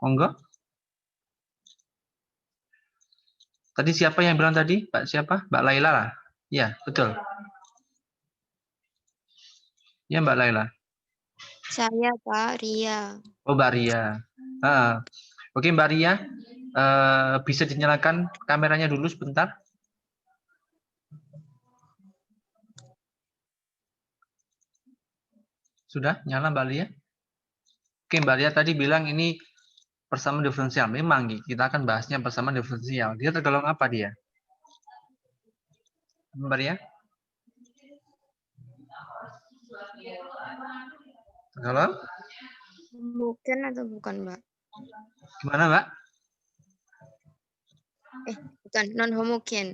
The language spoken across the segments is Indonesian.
Monggo. Tadi siapa yang bilang tadi? Mbak siapa? Mbak Laila lah. Ya, betul. Ya, Mbak Laila. Saya Pak Ria. Oh, Mbak Ria. Oke, Mbak Ria. Bisa dinyalakan kameranya dulu sebentar. Sudah nyala Mbak Ria? Oke, Mbak Ria tadi bilang ini persamaan diferensial. Memang kita akan bahasnya persamaan diferensial. Dia tergolong apa dia? Mbak Ria? Tergolong? Mungkin atau bukan, Mbak? Gimana, Mbak? Bukan, non-homogen.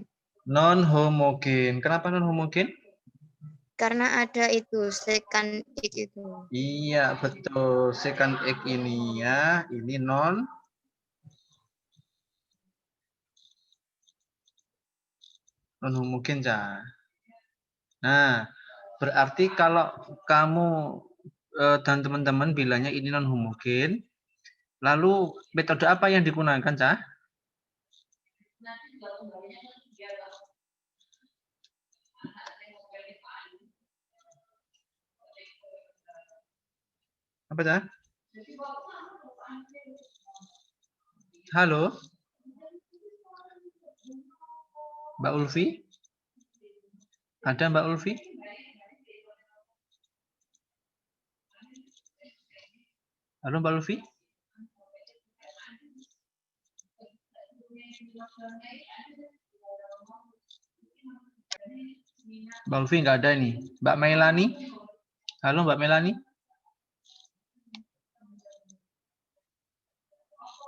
Non-homogen. Kenapa non-homogen? Karena ada itu, second X itu. Iya, betul. Second X ini ya, ini non-homogen, Cah. Nah, berarti kalau kamu dan teman-teman bilangnya ini non-homogen, lalu metode apa yang digunakan, Cah? Apa, Cah? Halo? Mbak Ulfi? Ada Mbak Ulfi? Halo Mbak Ulfi? Mbak Ulfi nggak ada ini. Mbak Melani? Halo Mbak Melani?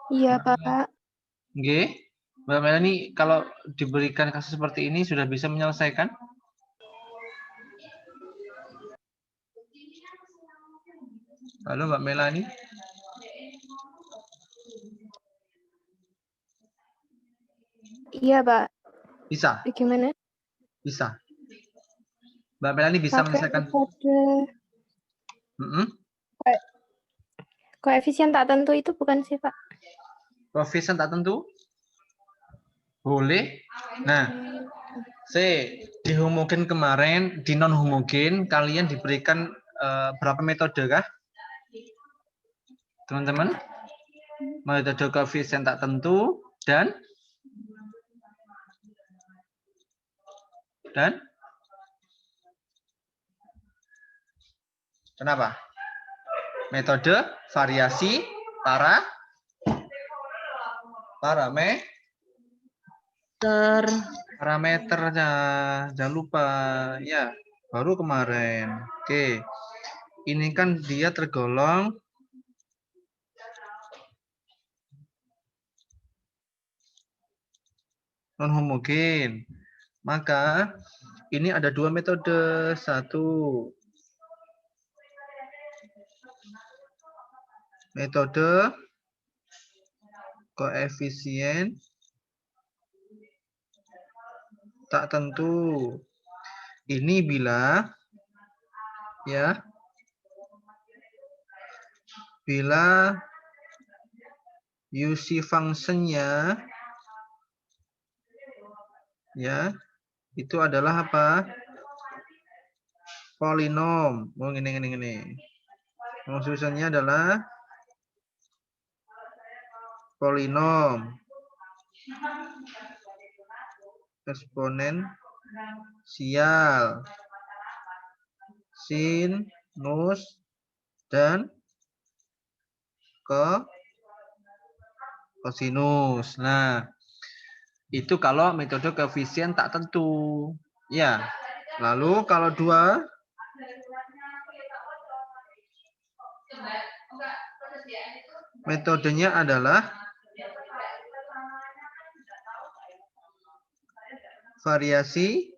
Iya, Pak. Oke. Mbak Melani, kalau diberikan kasus seperti ini sudah bisa menyelesaikan? Halo Mbak Melani? Iya, Pak. Bisa? Gimana? Bisa. Mbak Melani bisa Pakai menyelesaikan? metode koefisien tak tentu itu bukan sih, Pak? Koefisien tak tentu? Boleh. Nah, di homogen kemarin, di non homogen kalian diberikan berapa metode kah? Teman-teman? Metode koefisien tak tentu dan kenapa? Metode variasi parameternya, jangan lupa ya, baru kemarin. Oke, ini kan dia tergolong non homogen, maka ini ada dua metode. Satu, metode koefisien tak tentu. Ini bila UC function-nya itu adalah apa? Polinom. Oh, ini. Maksudnya adalah polinom eksponensial sinus dan kosinus. Nah, itu kalau metode koefisien tak tentu. Ya. Lalu kalau dua metodenya adalah variasi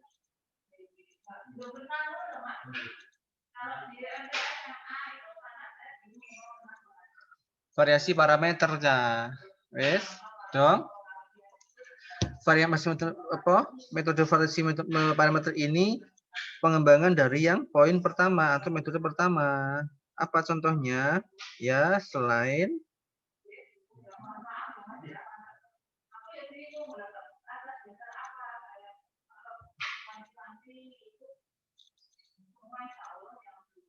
parameternya. Wes, dong. Metode variasi parameter ini pengembangan dari yang poin pertama atau metode pertama. Apa contohnya? Ya, selain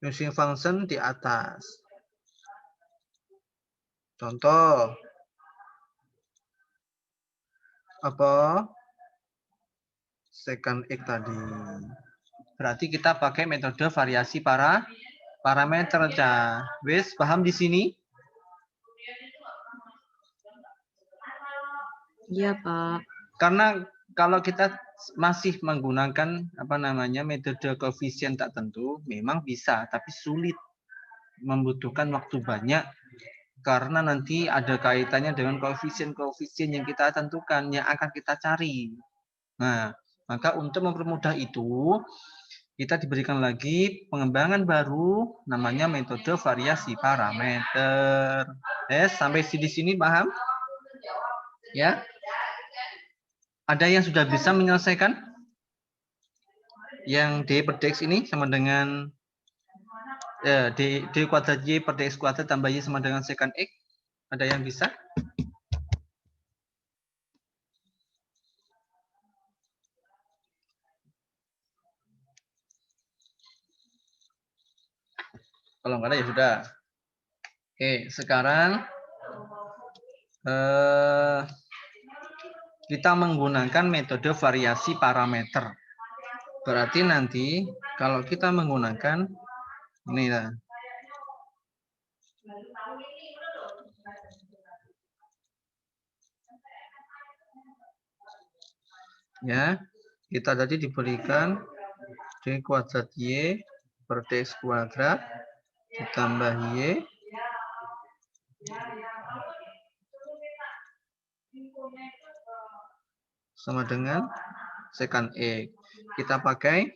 Using function di atas. Contoh. Apa? Second X tadi. Berarti kita pakai metode variasi parameter, Cah. Wis, paham di sini? Iya, Pak. Karena kalau kita masih menggunakan metode koefisien tak tentu, memang bisa, tapi sulit, membutuhkan waktu banyak karena nanti ada kaitannya dengan koefisien-koefisien yang kita tentukan, yang akan kita cari. Nah, maka untuk mempermudah itu, kita diberikan lagi pengembangan baru, namanya metode variasi parameter. Sampai di sini paham? Ya? Ada yang sudah bisa menyelesaikan? Yang D per dx ini sama dengan D kuadrat Y per dx kuadrat tambah Y sama dengan secant X? Ada yang bisa? Kalau enggak ada ya sudah. Oke, sekarang kita menggunakan metode variasi parameter. Berarti nanti kalau kita menggunakan ini lah. Ya, kita tadi diberikan D kuadrat Y per dx kuadrat ditambah Y sama dengan secant X. Kita pakai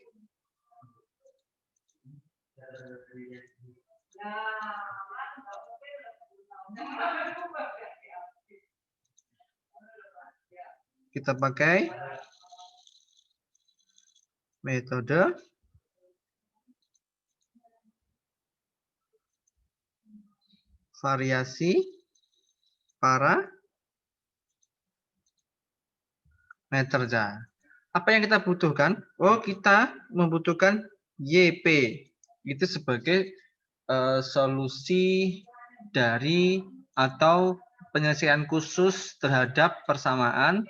metode variasi parameter. Apa yang kita butuhkan? Oh, kita membutuhkan YP. Itu sebagai solusi dari atau penyelesaian khusus terhadap persamaan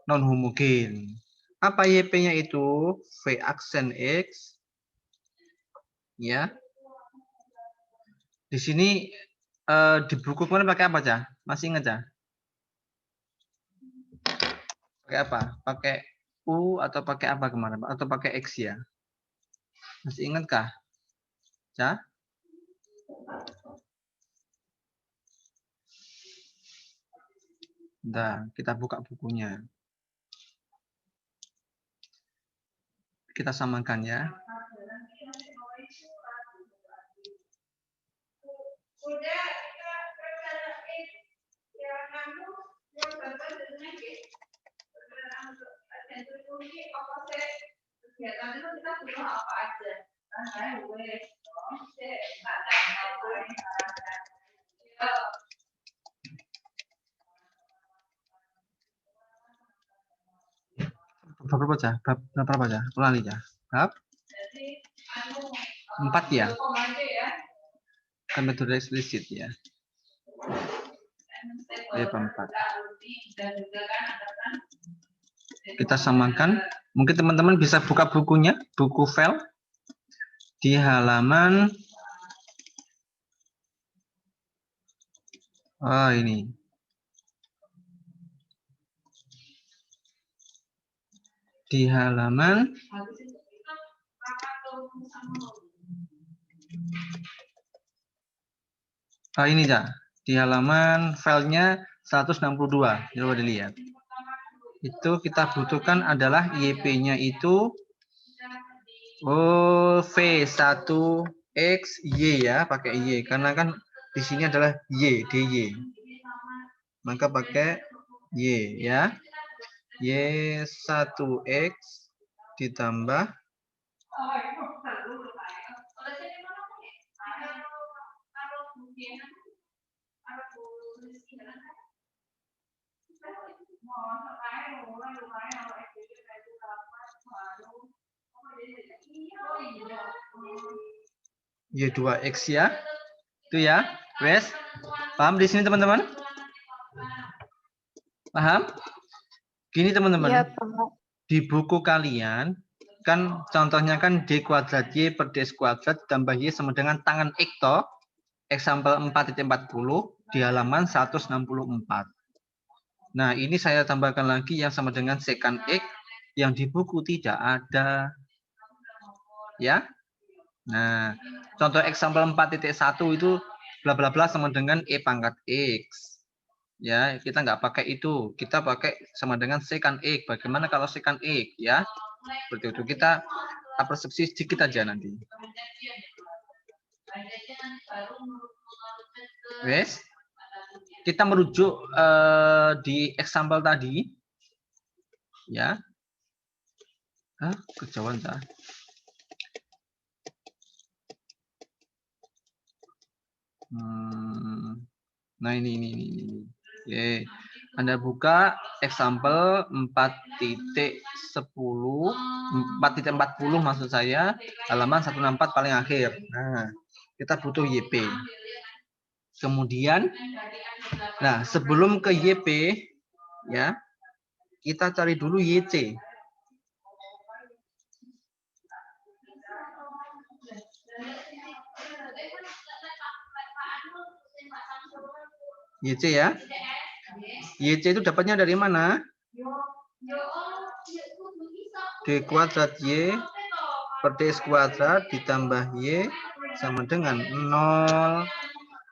non homogen. Apa YP-nya itu? V aksen X. Ya. Di sini di buku kemarin pakai apa, Cah? Masih ingat, Cah? Pakai apa? Pakai U atau pakai apa kemarin? Atau pakai X ya? Masih ingatkah? Cah? Nah, kita buka bukunya. Kita samakan ya. Berapa Cah? Berapa Cah? Ulangi Cah. Bab 4 ya? Kan metode eksplisit ya. Bab 4. Kita samakan. Mungkin teman-teman bisa buka bukunya, buku file di halaman ini. Di halaman ini Cak, di halaman filenya 162. Coba dilihat. Itu kita butuhkan adalah YP-nya itu V1XY ya, pakai Y karena kan di sini adalah Y, DY. Maka pakai Y ya. Y1X ditambah Y2X ya. Itu ya. Wes. Paham di sini teman-teman? Paham? Gini teman-teman. Iya, Pak. Di buku kalian kan contohnya kan D kuadrat Y per D kuadrat ditambah Y sama dengan tangan X toh. Example 4.40 di halaman 164. Nah, ini saya tambahkan lagi yang sama dengan secant X yang di buku tidak ada. Ya. Nah, contoh example 4.1 itu bla bla bla sama dengan E pangkat X. Ya, kita nggak pakai itu. Kita pakai sama dengan secant X. Bagaimana kalau secant X ya? Seperti itu. Kita persepsi sedikit aja nanti. Wes. Kita merujuk di example tadi. Ya. Kejauhan dah. Nah ini. Oke. Anda buka example 4.10 4.40 maksud saya, halaman 164 paling akhir. Nah, kita butuh YP. Kemudian nah, sebelum ke YP ya, kita cari dulu YC. YC ya. YC itu dapatnya dari mana? D kuadrat Y per D kuadrat ditambah Y sama dengan 0.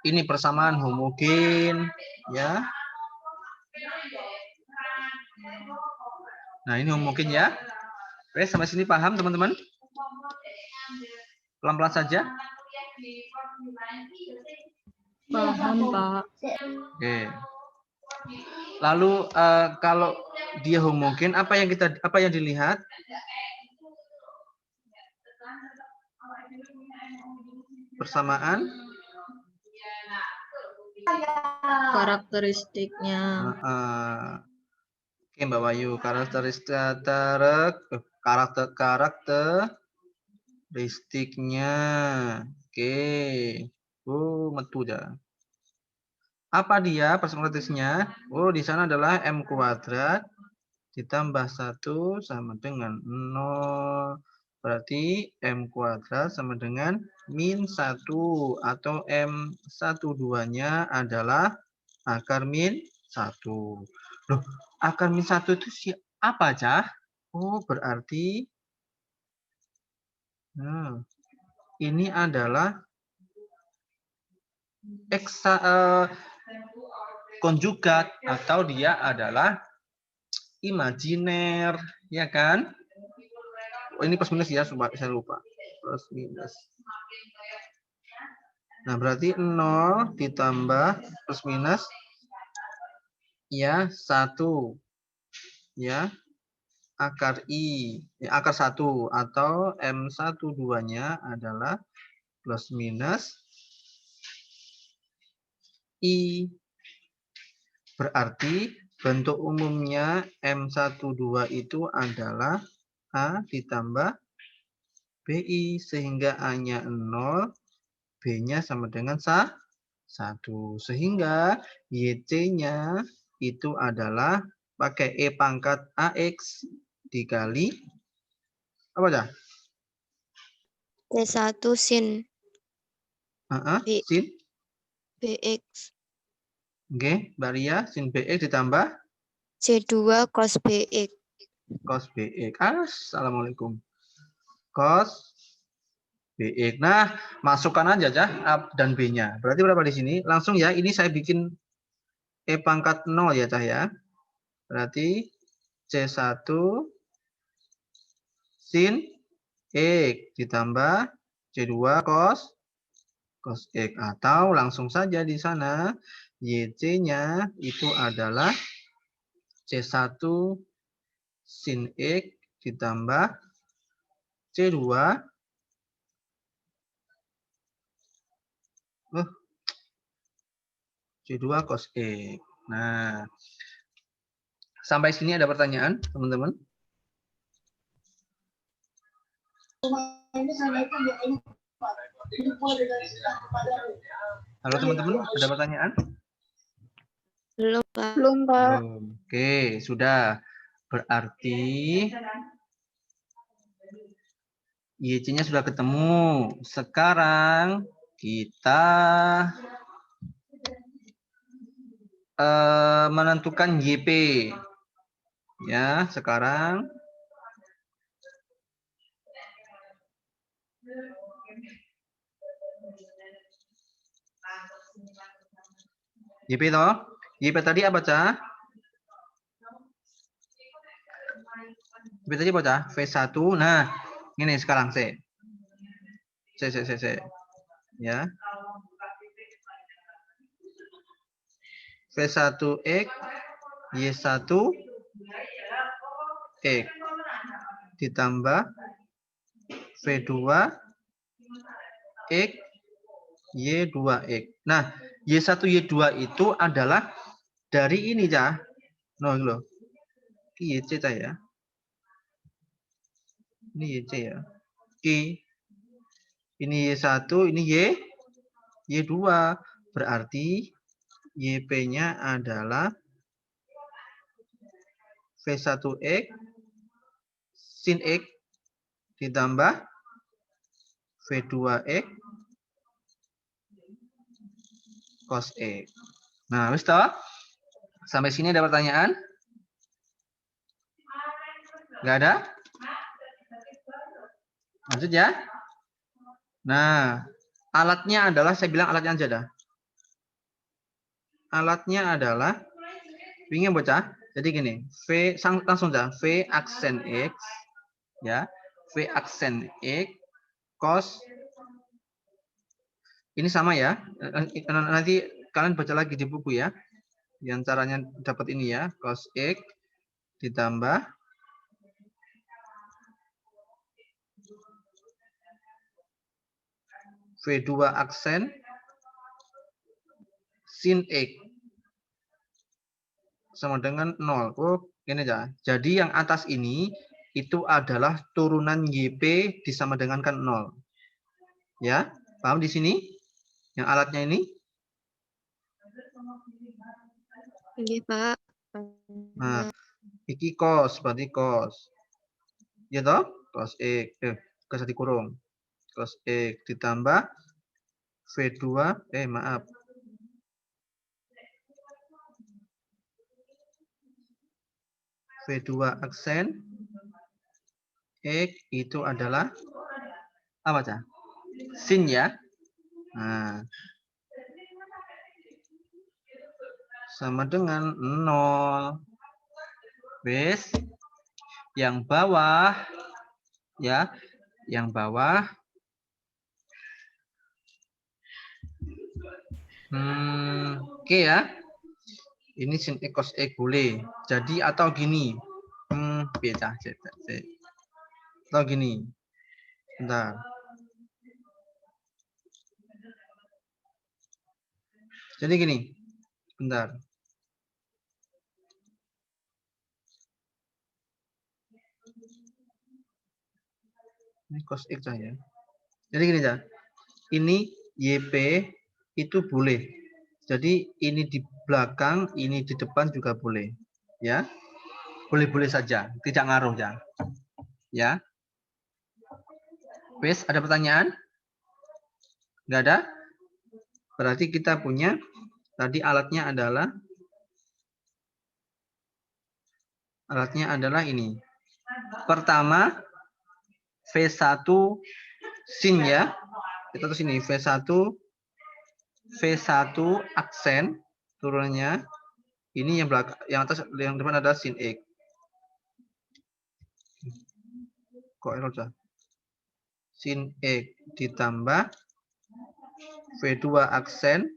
Ini persamaan homogen ya. Nah, ini homogen ya. Oke, sampai sini paham teman-teman? Pelan-pelan saja. Paham, Pak. Oke. Lalu kalau dia homogen, apa yang dilihat? Persamaan Karakteristiknya. Oke, Mbak Wayu, karakteristiknya. Oke. Metu dah. Apa dia karakteristiknya? Di sana adalah M kuadrat ditambah 1 sama dengan 0. Berarti M kuadrat sama dengan min 1 atau M12-nya adalah akar min 1. Loh, akar min 1 itu apa, Cah? Berarti ini adalah konjugat atau dia adalah imajiner, ya kan? Ini plus minus ya, saya lupa. Plus minus. Nah, berarti 0 ditambah plus minus ya 1 ya akar akar 1 atau M12-nya adalah plus minus I. Berarti bentuk umumnya M12 itu adalah A ditambah BI, sehingga A-nya 0, B-nya sama dengan 1. Sehingga YC-nya itu adalah pakai E pangkat AX dikali, apa dah? T1 sin Sin BX. Oke, Mbak Ria, sin BX ditambah C2 cos BX. cos BX. Assalamualaikum. Cos BX. Nah, masukkan aja A dan B-nya. Berarti berapa di sini? Langsung ya, ini saya bikin E pangkat 0 ya, Cah ya. Berarti C1 sin X ditambah C2 cos X. Atau langsung saja di sana YC-nya itu adalah C1 sin X ditambah C2 C2 cos X. Nah, sampai sini ada pertanyaan, teman-teman? Halo teman-teman, ada pertanyaan? Belum, Pak. Belum, Pak. Belum. Oke, sudah. Berarti YC-nya sudah ketemu. Sekarang kita menentukan YP. Ya, sekarang YP toh? YP tadi apa, Cah? YP tadi apa, Cah? V1. Nah, ini sekarang C. Ya. V1X Y1X ditambah V2X Y2X. Nah, Y1 Y2 itu adalah dari ini, Cah. Loh. Ini YC, Cah ya. Ini YC ya. Ini Y1, ini Y2. Berarti YP-nya adalah V1X sin X ditambah V2X cos X. Nah, wis toh? Sampai sini ada pertanyaan? Enggak ada? Lanjut ya. Nah, alatnya adalah, saya bilang alatnya aja dah. Alatnya adalah, ingin bocah. Jadi gini, langsung aja, V aksen X, ya, V aksen X cos, ini sama ya. Nanti kalian baca lagi di buku ya. Yang caranya dapat ini ya, cos X ditambah V2 aksen sin X sama dengan 0. Oh, ini aja. Jadi yang atas ini itu adalah turunan YP disama dengan kan 0. Ya, paham di sini? Yang alatnya ini? Iya, Pak. Nah, iki cos, berarti cos. Ya toh? Cos X. Kasih dikurung. Cos X ditambah V2, maaf. V2 aksen X itu adalah apa, Cah? Sin ya. Nah, sama dengan 0. Wes. Yang bawah ya, yang bawah oke ya. Ini sin X cos X boleh. Jadi atau gini. Beda. Atau gini. Bentar. Jadi gini. Bentar. Ini cos X ya. Jadi gini ya. Ini YP itu boleh. Jadi ini di belakang, ini di depan juga boleh. Ya. Boleh-boleh saja, tidak ngaruh ya. Ya. Wes, ada pertanyaan? Enggak ada? Berarti kita punya tadi alatnya adalah ini. Pertama V1 sin ya. Kita tulis ini V1 aksen turunannya. Ini yang belakang, yang atas, yang depan adalah sin X. Kok error ya? Sin X ditambah V2 aksen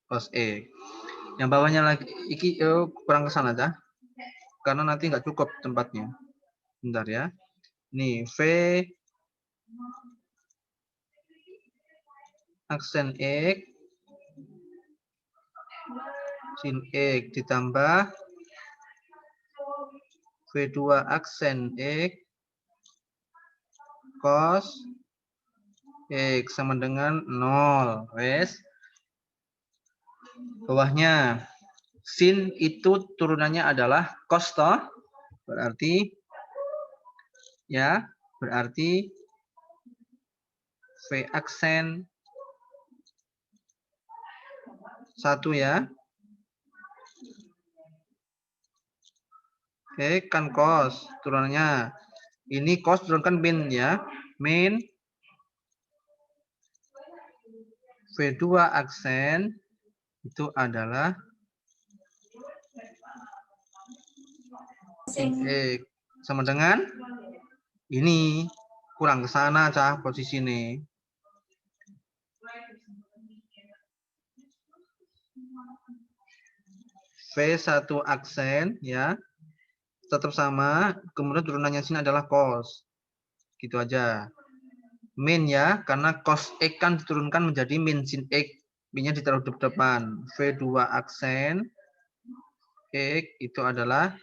cos X. Yang bawahnya lagi iki kurang ke sana aja. Karena nanti nggak cukup tempatnya. Bentar ya. Nih V aksen X sin X ditambah V2 aksen X cos X sama dengan 0. Wes. Bawahnya sin itu turunannya adalah cos toh. Berarti ya, berarti V aksen 1 ya. Oke, kan cos turunannya. Ini cos turunkan min ya. Min V2 aksen itu adalah sin X sama dengan ini. Kurang ke sana cah posisi ini. V1 aksen ya. Tetap sama, kemudian turunannya sini adalah cos. Gitu aja. Min ya, karena cos X kan diturunkan menjadi min sin X. Minnya ditaruh di depan. V2 aksen X itu adalah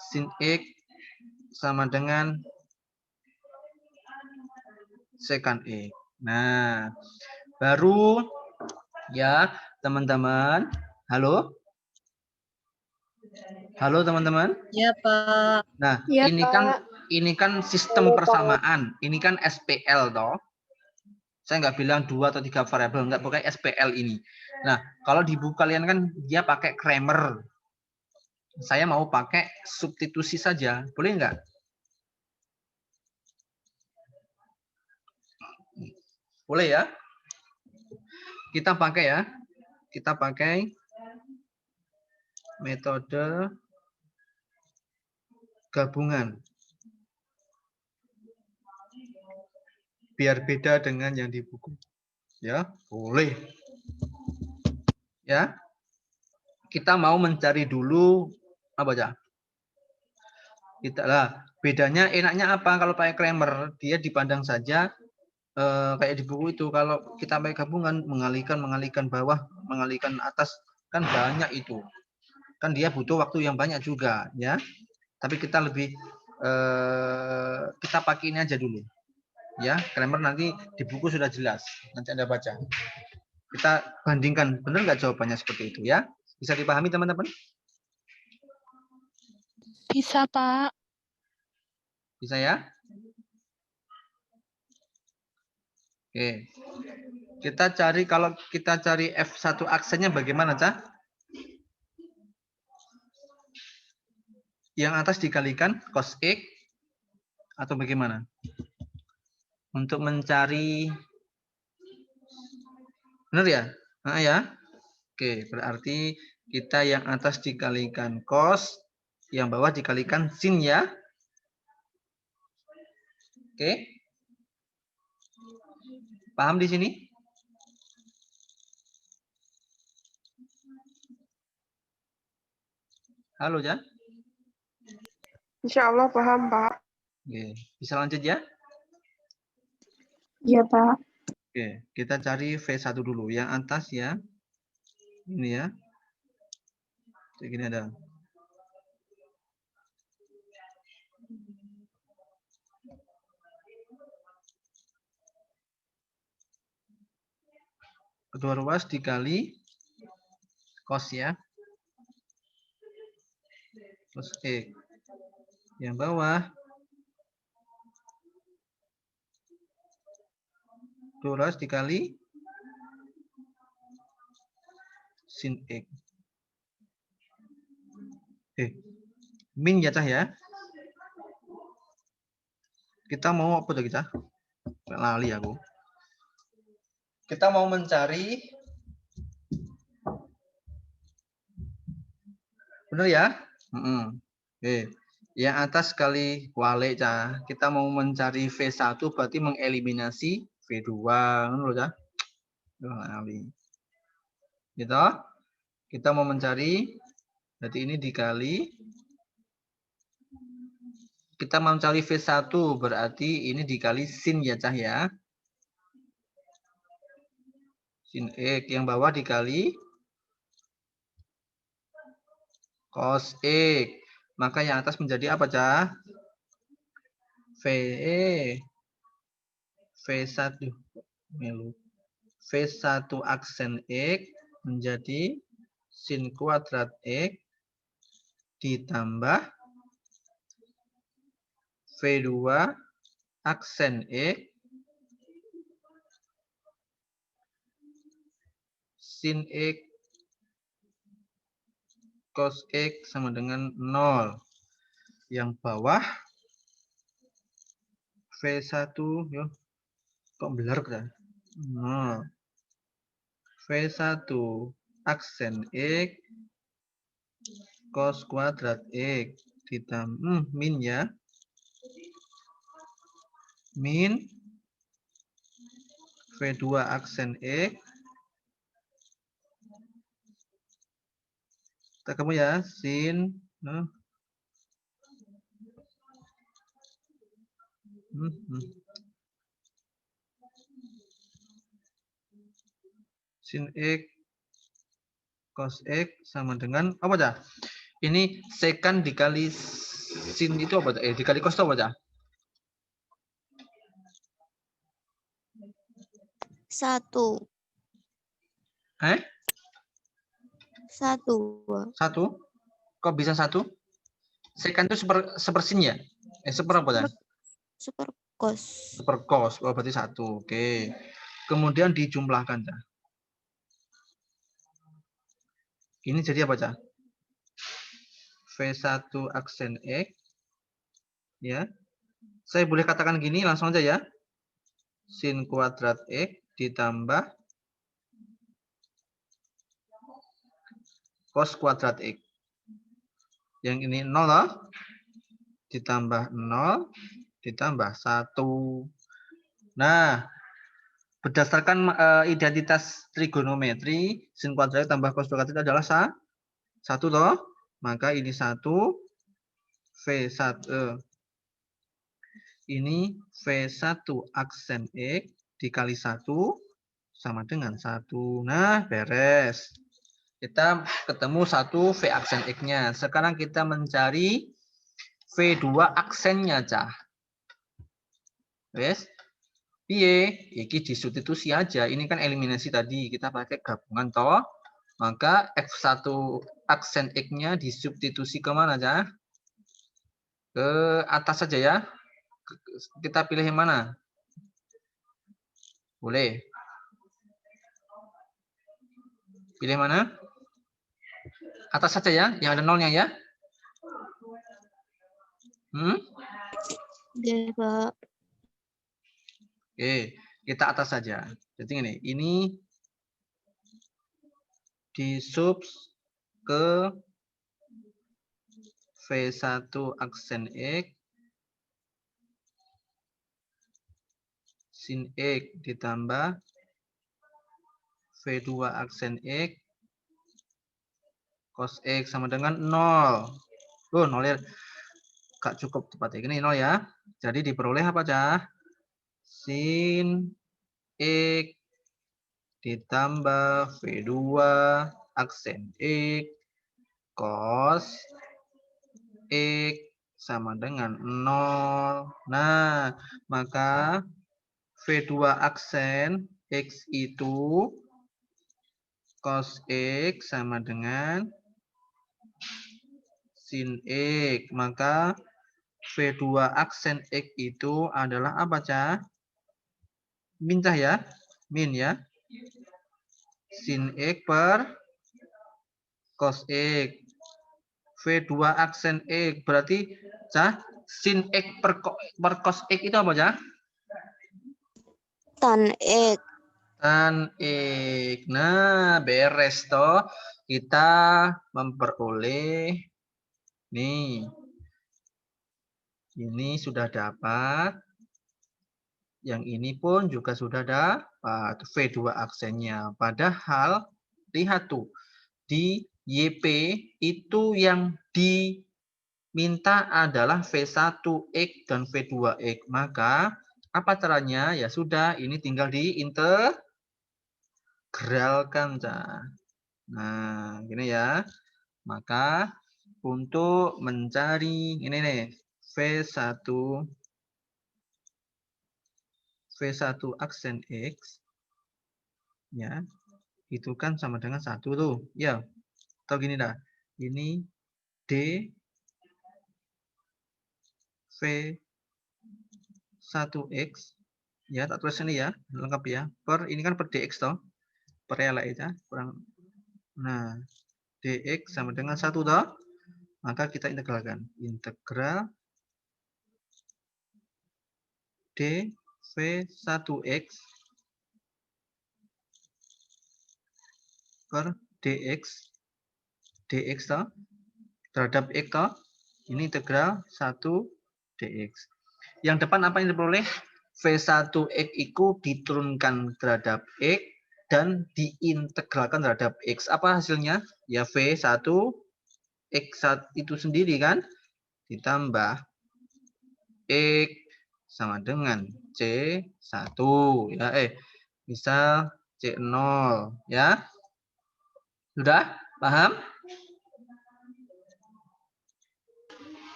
sin X sama dengan secant X. Nah, baru ya teman-teman. Halo? Halo teman-teman. Ya, Pak. Nah, Iya, ini kan sistem persamaan. Ini kan SPL toh. Saya nggak bilang 2 atau 3 variabel, nggak, pokoknya SPL ini. Nah, kalau di buku kalian kan dia pakai Kramer. Saya mau pakai substitusi saja. Boleh nggak? Boleh ya? Kita pakai ya. Kita pakai metode gabungan. Biar beda dengan yang di buku. Ya, boleh. Ya. Kita mau mencari dulu apa aja? Kita lah, bedanya enaknya apa kalau pakai Kramer? Dia dipandang saja kayak di buku itu. Kalau kita pakai gabungan, mengalihkan bawah, mengalihkan atas, kan banyak itu. Kan dia butuh waktu yang banyak juga, ya. Tapi kita lebih kita pakai ini aja dulu. Ya, Kramer nanti di buku sudah jelas. Nanti Anda baca. Kita bandingkan, benar nggak jawabannya seperti itu ya? Bisa dipahami teman-teman? Bisa, Pak. Bisa ya? Oke. Kita cari, kalau kita cari F1 aksennya bagaimana, Cah? Yang atas dikalikan cos X atau bagaimana? Untuk mencari, benar ya? Nah, ya. Oke, berarti kita yang atas dikalikan cos, yang bawah dikalikan sin ya. Oke. Paham di sini? Halo, ya? Insya Allah paham, Pak. Oke, bisa lanjut ya? Iya, Pak. Oke, kita cari V1 dulu. Yang atas ya. Ini ya. Kayak gini ada. Kedua ruas dikali cos ya. Cos X. Yang bawah kedua ruas dikali sin X. Min ya, Cah ya. Kita mau apa tuh kita? Lali aku. Kita mau mencari, bener ya? Oke. Yang atas kali wale, Cah. Kita mau mencari V1 berarti mengeliminasi V2. Menurut Cah? Gitu. Kita mau mencari, berarti ini dikali. Kita mau mencari V1 berarti ini dikali sin ya, Cah ya. Sin X. Yang bawah dikali cos X. Maka yang atas menjadi apa, Cah? V1 V1 aksen X menjadi sin kuadrat X ditambah V2 aksen X sin X cos X sama dengan 0. Yang bawah V1 yo kok belar kan? 0. V1 aksen X cos kuadrat X ditambah min ya. Min V2 aksen X. Kita kamu ya, sin sin X cos X sama dengan apa dah? Ini sekan dikali sin itu apa dah? Dikali cos itu apa dah? 1. 1. 1. Kok bisa 1? Sekan itu seper sin ya? Seper apa dah? Super cos. Super cos. Oh, berarti 1. Oke. Kemudian dijumlahkan dah. Ini jadi apa dah? V1 aksen X. Ya. Saya boleh katakan gini langsung aja ya. Sin kuadrat X ditambah cos kuadrat X. Yang ini 0 loh. Ditambah 0 ditambah 1. Nah, berdasarkan identitas trigonometri, sin kuadrat tambah cos kuadrat itu adalah 1 loh. Maka ini 1 V1 ini V1 aksen X dikali 1 sama dengan 1. Nah, beres. Kita ketemu 1 V aksen X-nya. Sekarang kita mencari V2 aksennya, Cah. Wes. Piye? Iki disubstitusi aja. Ini kan eliminasi tadi. Kita pakai gabungan toh. Maka F1 aksen X-nya disubstitusi kemana, Cah? Ke atas saja ya. Kita pilih yang mana? Boleh. Pilih mana? Atas saja ya, yang ada nolnya ya. Oke, Pak. Oke, kita atas saja. Jadi ini disub ke V1 aksen X sin X ditambah V2 aksen X cos X sama dengan 0. Oh, 0 ya. Gak cukup tepat ini 0 ya. Jadi diperoleh apa, Cah? Sin X ditambah V2 aksen X cos X sama dengan 0. Nah, maka V2 aksen X itu cos X sama dengan sin X. Maka V2 aksen X itu adalah apa, Cah? Min, Cah ya? Min ya. Sin X per cos X. V2 aksen X. Berarti, Cah, sin X per cos X itu apa, Cah? Tan X. Tan X. Nah, beres toh. Kita memperoleh nih. Ini sudah dapat. Yang ini pun juga sudah dapat V2 aksennya. Padahal lihat tuh di YP itu yang diminta adalah V1X dan V2X. Maka apa caranya? Ya sudah, ini tinggal diintegralkan. Nah, gini ya. Maka untuk mencari ini nih V1 V1 aksen X, ya, itu kan sama dengan 1 tuh. Ya, atau gini dah. Ini D V1X, ya, tak tulis ini ya, lengkap ya. Per, ini kan per DX toh. Per ya lah ya, kurang. Nah, DX sama dengan 1 toh. Maka kita integralkan. Integral dv1x per dx toh, terhadap x toh, ini integral 1 dx. Yang depan apa yang diperoleh? V1x itu diturunkan terhadap x dan diintegralkan terhadap x. Apa hasilnya? Ya V1 x1 itu sendiri kan, ditambah x sama dengan C1 ya, misal C0 ya. Sudah paham?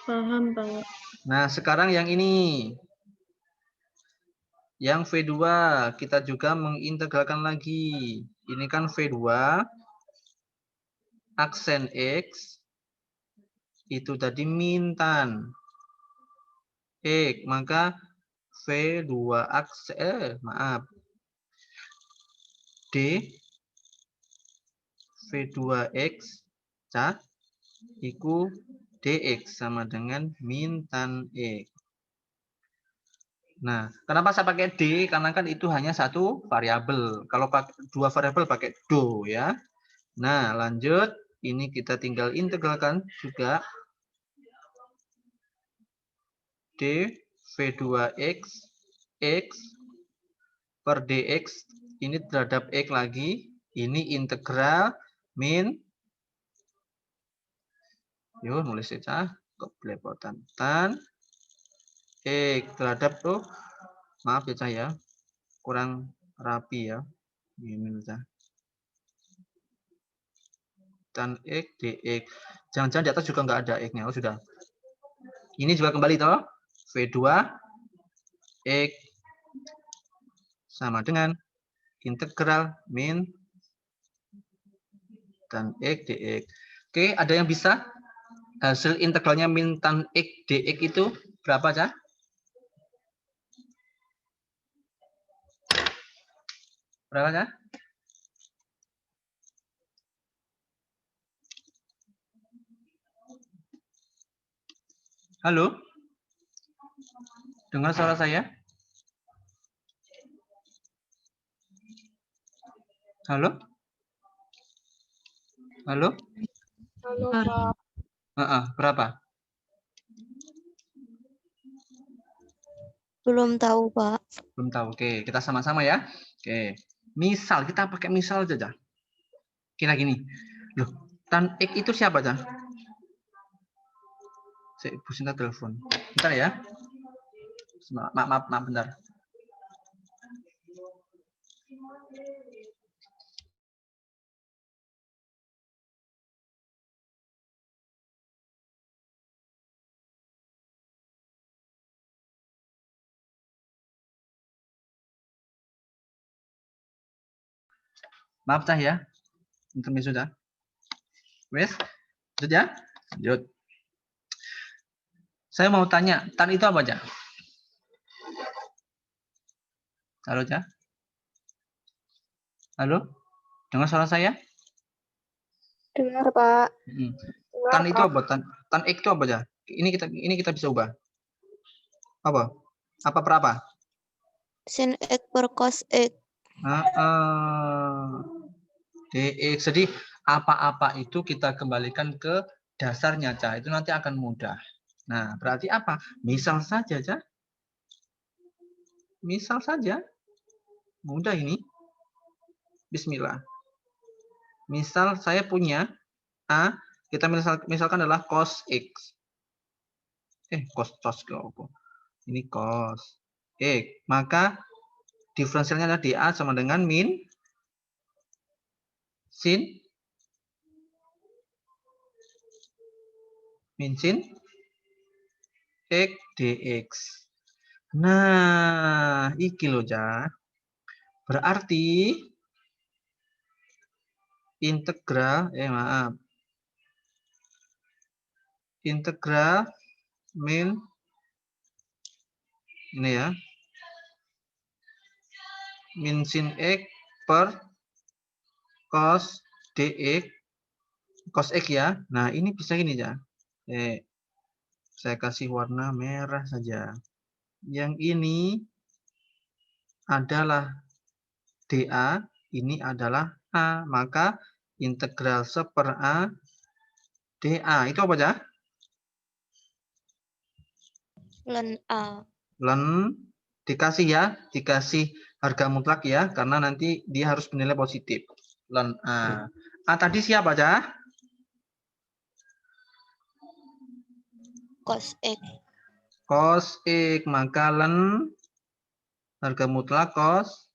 Paham, Pak. Nah, sekarang yang ini. Yang V2 kita juga mengintegralkan lagi. Ini kan V2 aksen X itu tadi min tan X, maka V2 aksen D V2X iku DX sama dengan min tan X. Nah, kenapa saya pakai D? Karena kan itu hanya satu variabel. Kalau pakai dua variabel pakai do ya. Nah, lanjut. Ini kita tinggal integralkan juga. D V2X X per DX. Ini terhadap X lagi. Ini integral min. Yuk, nulis saja. Kebelepotan. Tan X terhadap tuh. Maaf ya saya, kurang rapi ya. Ini saja. Tan X dx. Jangan-jangan di atas juga nggak ada X-nya. Oh, sudah. Ini juga kembali toh. V2 X sama dengan integral min tan X dx. Oke, ada yang bisa? Hasil integralnya min tan X dx itu berapa, Cah? Berapa, Cah? Halo? Dengar suara saya? Halo? Halo? Halo, Pak. Berapa? Belum tahu, Pak. Belum tahu. Oke, kita sama-sama ya. Oke. Misal, kita pakai misal saja. Kira gini. Loh, tan X itu siapa, Cah? Bu Sinta telepon. Bentar ya. Maaf, bentar. Maaf, Cah ya. Intermezzo sudah. Wes, lanjut ya. Lanjut. Saya mau tanya, tan itu apa, Cah? Halo, Cah? Halo? Dengar suara saya? Dengar, Pak. Tan itu apa? Tan X itu apa, Cah? Ini kita bisa ubah. Apa? Apa per apa? Sin X per cos X. DX. Jadi apa-apa itu kita kembalikan ke dasarnya, Cah. Itu nanti akan mudah. Nah, berarti apa? Misal saja, Cah. Misal saja. Mudah ini. Bismillah. Misal saya punya A, kita misalkan adalah cos X. Cos apa? Ini cos X. Maka diferensialnya adalah dA sama dengan min sin X dx. Nah, iki loh, Cah. Berarti integral, integral min ini ya, min sin x per cos dx, cos x ya. Nah, ini bisa gini ya. Saya kasih warna merah saja. Yang ini adalah dA, ini adalah A. Maka integral 1/A dA. Itu apa ya? Len A. Len dikasih ya, dikasih harga mutlak ya, karena nanti dia harus bernilai positif. Len A. A tadi siapa ya? Cos X. Cos X, maka len harga mutlak cos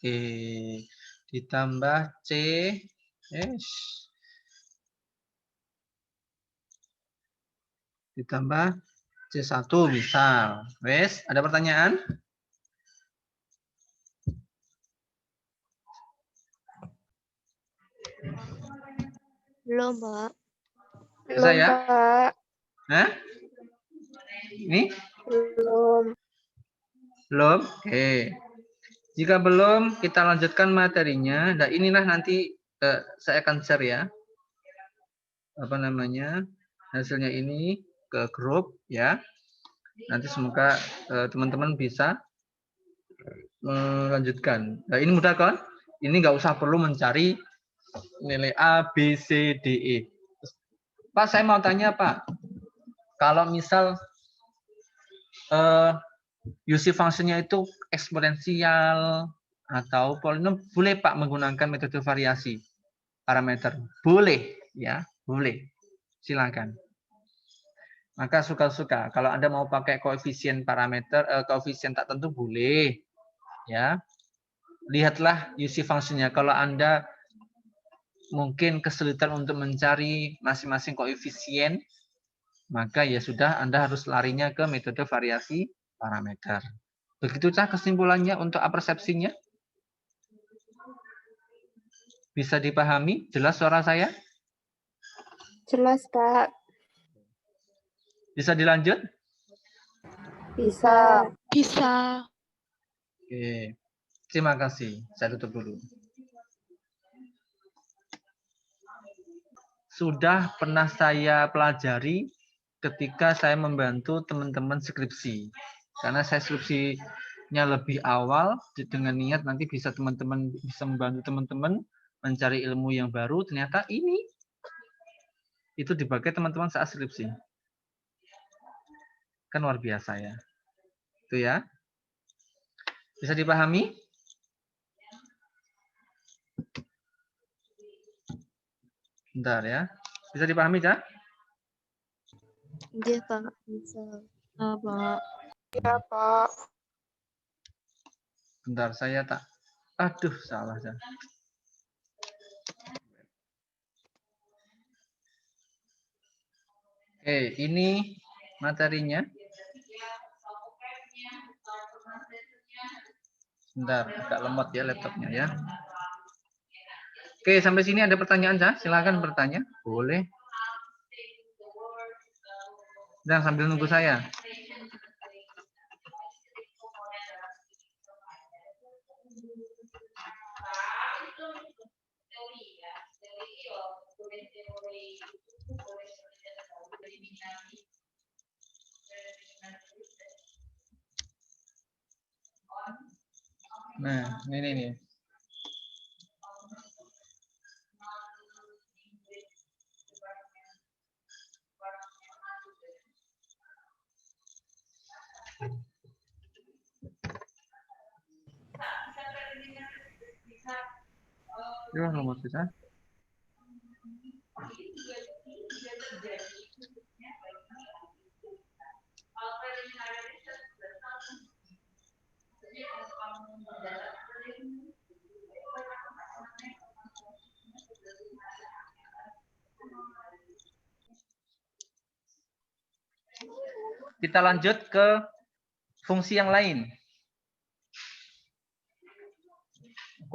X ditambah C ditambah C1 misal. Wes, ada pertanyaan? Belum, Pak. Bisa Belum, ya? Pak. Hah? Ini? Belum. Belum? Oke. Jika belum, kita lanjutkan materinya. Nah, inilah nanti saya akan share ya. Apa namanya? Hasilnya ini ke grup ya. Nanti semoga teman-teman bisa melanjutkan. Nah, ini mudah kan? Ini nggak usah perlu mencari nilai A, B, C, D, E. Pak, saya mau tanya Pak. Kalau misal UC fungsinya itu eksponensial atau polinom, boleh Pak menggunakan metode variasi parameter? Boleh, ya, boleh. Silakan. Maka suka-suka. Kalau Anda mau pakai koefisien parameter, koefisien tak tentu boleh, ya. Lihatlah UC fungsinya. Kalau Anda mungkin kesulitan untuk mencari masing-masing koefisien, maka ya sudah Anda harus larinya ke metode variasi parameter. Begitu cah kesimpulannya untuk persepsinya? Bisa dipahami? Jelas suara saya? Jelas, Pak. Bisa dilanjut? Bisa. Bisa. Oke. Terima kasih. Saya tutup dulu. Sudah pernah saya pelajari ketika saya membantu teman-teman skripsi. Karena saya skripsinya lebih awal, dengan niat nanti bisa teman-teman bisa membantu teman-teman mencari ilmu yang baru, ternyata ini itu dipakai teman-teman saat skripsi. Kan luar biasa ya. Itu ya. Bisa dipahami? Bentar ya. Bisa dipahami, Cak? Iya, Pak. Bisa. Pak. Ya, Pak. Bentar, saya tak. Aduh, salah. Cak. Oke, ini materinya. Bentar, agak lemot ya laptopnya ya. Oke, sampai sini ada pertanyaan, Cak? Silakan bertanya. Boleh. Dan sambil nunggu saya. Nah, ini nih. Ya, nomor bisa. Kita lanjut ke fungsi yang lain.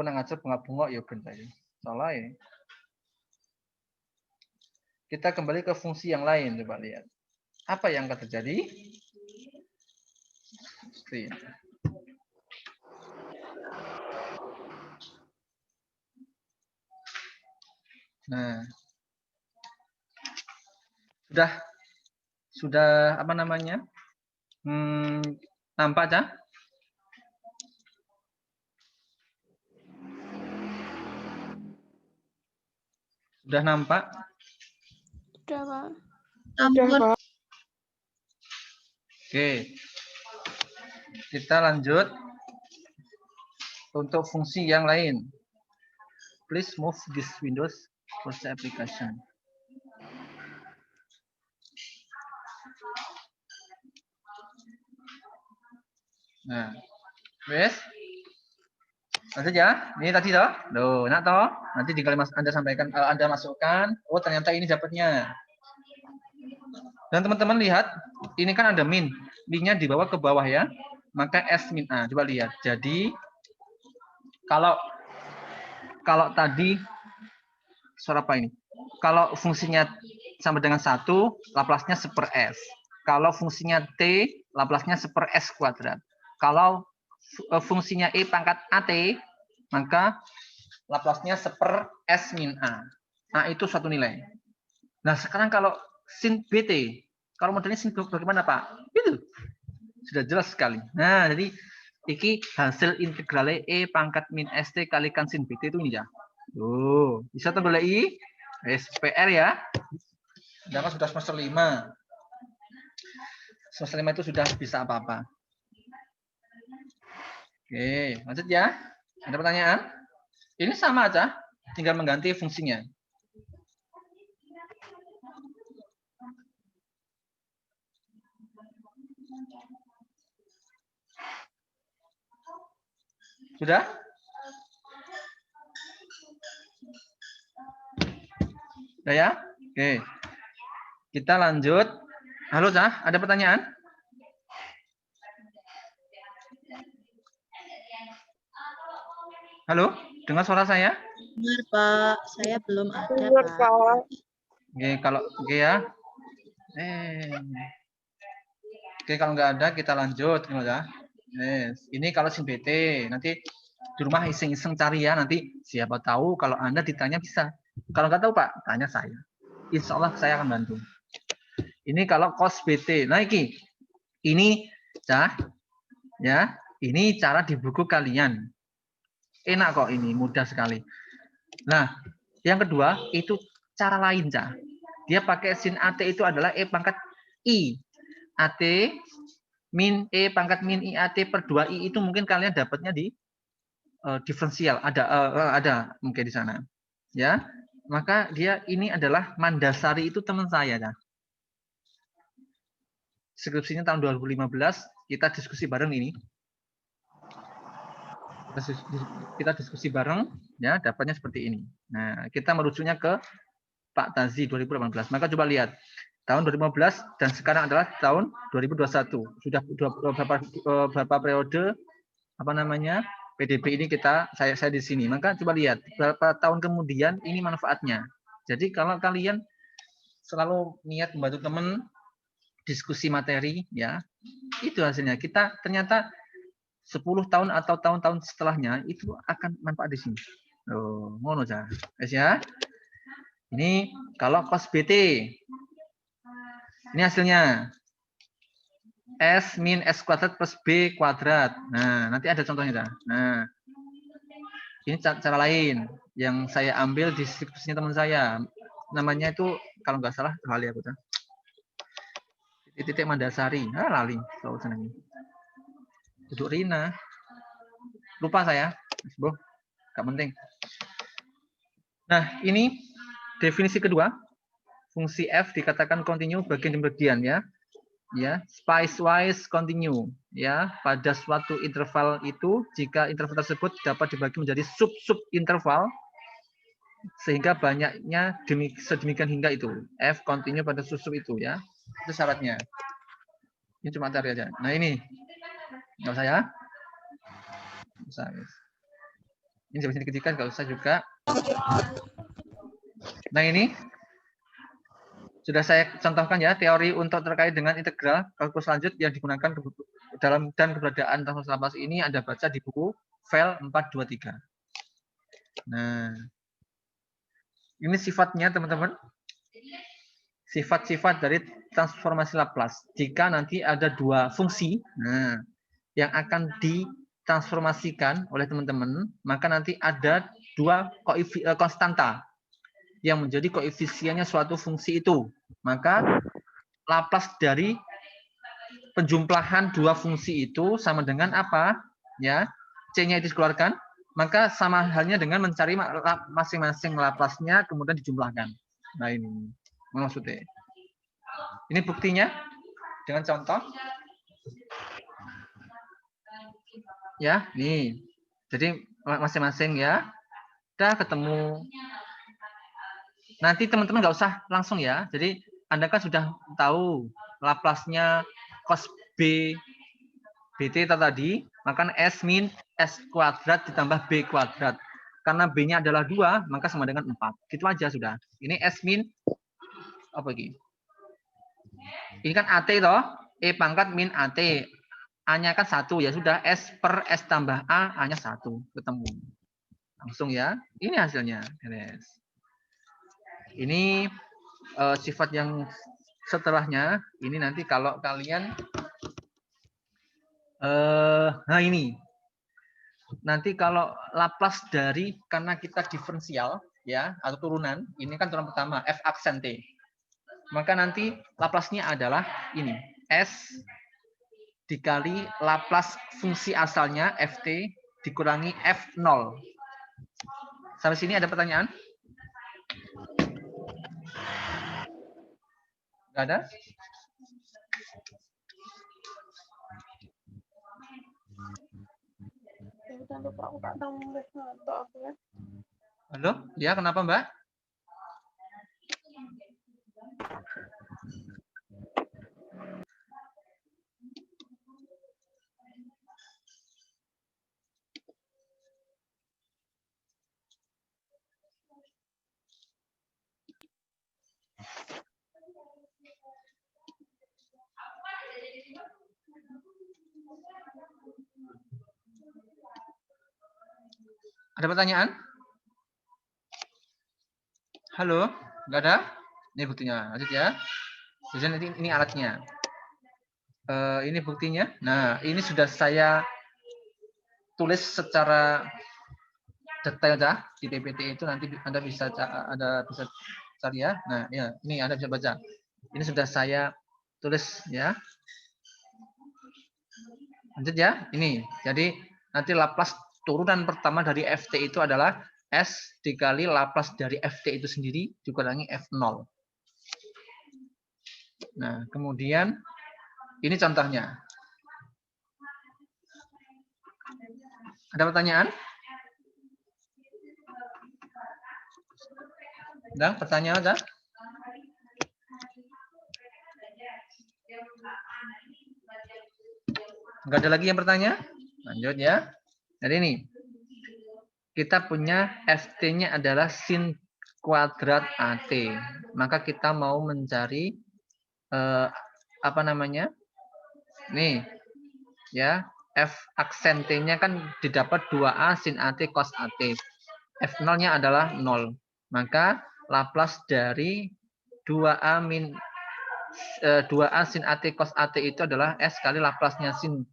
pun ngajar bunga-bunga ya ben saya. Salah ya. Kita kembali ke fungsi yang lain, coba lihat. Apa yang akan terjadi? Screen. Nah, sudah apa namanya? Nampak Cah? Sudah nampak? Sudah, Pak. Sudah, Pak. Oke. Kita lanjut untuk fungsi yang lain. Please move this Windows first application. Nah, wes. Lanjut ya. Ini tadi toh. Loh, nak toh. Nanti tinggal Anda sampaikan, Anda masukkan. Oh, ternyata ini dapatnya. Dan teman-teman lihat, ini kan ada min. Min-nya dibawa ke bawah ya. Maka S min A. Coba lihat. Jadi kalau tadi suara apa ini? Kalau fungsinya sama dengan 1, Laplace-nya 1/S. Kalau fungsinya T, Laplace-nya 1/S kuadrat. Kalau fungsinya E pangkat AT, maka Laplace-nya 1/S min A. Nah, itu suatu nilai. Nah, sekarang kalau sin BT, kalau modelnya sin bagaimana, Pak? Itu sudah jelas sekali. Nah, jadi iki hasil integralnya E pangkat min ST kalikan sin BT itu ini ya. Tuh, bisa tuh boleh I. PR ya. Sedangkan sudah semester 5. Semester 5 itu sudah bisa apa-apa. Oke, lanjut ya. Ada pertanyaan? Ini sama aja, tinggal mengganti fungsinya. Sudah? Sudah ya? Oke. Kita lanjut. Halo, Cah, ada pertanyaan? Halo, dengar suara saya? Dengar, Pak. Saya belum ada, Dengar, Pak. Pak. Oke, kalau oke ya. Oke, kalau nggak ada kita lanjut, ya. Ini kalau sin BT, nanti di rumah iseng-iseng cari ya, nanti siapa tahu kalau Anda ditanya bisa. Kalau nggak tahu Pak, tanya saya. Insya Allah saya akan bantu. Ini kalau cos BT. Nah, ini Cah, ya, ini cara di buku kalian. Enak kok ini, mudah sekali. Nah, yang kedua itu cara lain, Cah. Dia pakai sin AT itu adalah E pangkat I. AT min E pangkat min IAT per 2I itu mungkin kalian dapatnya di diferensial. Ada mungkin di sana. Ya, maka dia ini adalah Mandasari itu teman saya. Cah. Skripsinya tahun 2015, kita diskusi bareng ini. Kita diskusi bareng, ya, dapatnya seperti ini. Nah, kita merujuknya ke Pak Tazi 2018. Maka coba lihat, tahun 2015 dan sekarang adalah tahun 2021. Sudah beberapa periode apa namanya PDB ini saya di sini. Maka coba lihat berapa tahun kemudian ini manfaatnya. Jadi kalau kalian selalu niat membantu teman diskusi materi, ya, itu hasilnya. Kita ternyata 10 tahun atau tahun-tahun setelahnya itu akan manfaat di sini. Oh, ngono ya. Ya. Ini kalau cos BT. Ini hasilnya. S min S kuadrat plus B kuadrat. Nah, nanti ada contohnya. Nah, ini cara lain yang saya ambil di skripsinya teman saya. Namanya itu kalau nggak salah lali aku tuh. Titik Mandasari. Lali. Duduk Rina. Lupa saya. Boh, nggak penting. Nah, ini definisi kedua. Fungsi f dikatakan continue bagian demi bagian ya. Ya, spacewise continue ya. Pada suatu interval itu jika interval tersebut dapat dibagi menjadi sub-sub interval sehingga banyaknya sedemikian hingga itu. F continue pada sub-sub itu ya. Itu syaratnya. Ini cuma cari aja. Nah, ini. Enggak usah ya. Bisa. Ini bisa dikecilkan, nggak usah juga. Nah ini sudah saya contohkan ya teori untuk terkait dengan integral kalkulus lanjut yang digunakan dalam dan keberadaan transformasi Laplace ini Anda baca di buku file 423. Nah, ini sifatnya teman-teman. Sifat-sifat dari transformasi Laplace. Jika nanti ada dua fungsi, nah, yang akan ditransformasikan oleh teman-teman, maka nanti ada dua konstanta yang menjadi koefisiennya suatu fungsi itu. Maka Laplace dari penjumlahan dua fungsi itu sama dengan apa? Ya, C-nya itu dikeluarkan, maka sama halnya dengan mencari masing-masing Laplace-nya kemudian dijumlahkan. Nah ini maksudnya. Ini buktinya dengan contoh. Ya, nih. Jadi masing-masing ya. Udah ketemu. Nanti teman-teman nggak usah langsung ya. Jadi Anda kan sudah tahu Laplace-nya cos B BT tadi, maka S min S kuadrat ditambah B kuadrat. Karena B-nya adalah 2, maka sama dengan 4. Gitu aja sudah. Ini S min apa lagi? Ini kan AT toh, E pangkat min AT. A-nya kan 1, ya sudah S per S tambah A, A-nya 1. Ketemu. Langsung ya. Ini hasilnya. Beres. Ini sifat yang setelahnya. Ini nanti kalau kalian nah ini. Nanti kalau Laplace dari, karena kita diferensial ya atau turunan, ini kan turunan pertama F aksen T. Maka nanti Laplace-nya adalah ini, S dikali Laplace fungsi asalnya Ft dikurangi F0. Sampai sini ada pertanyaan? Enggak ada? Halo? Ya, kenapa Mbak? Ada pertanyaan? Halo? Enggak ada? Ini buktinya. Lanjut ya. Jadi nanti ini alatnya. Ini buktinya. Nah, ini sudah saya tulis secara detail dah di PPT itu, nanti Anda bisa cari ya. Nah, ya, ini Anda bisa baca. Ini sudah saya tulis ya. Lanjut ya. Ini. Jadi nanti Laplace turunan pertama dari Ft itu adalah S dikali Laplace dari Ft itu sendiri dikurangi F0. Nah, kemudian ini contohnya. Ada pertanyaan? Udah, pertanyaan ada? Enggak ada lagi yang bertanya? Lanjut ya. Jadi ini. Kita punya Ft-nya adalah sin kuadrat AT. Maka kita mau mencari apa namanya? Nih. Ya, F aksen T-nya kan didapat 2A sin AT cos AT. F0-nya adalah 0. Maka Laplace dari 2A min 2A sin AT cos AT itu adalah S kali Laplace-nya sin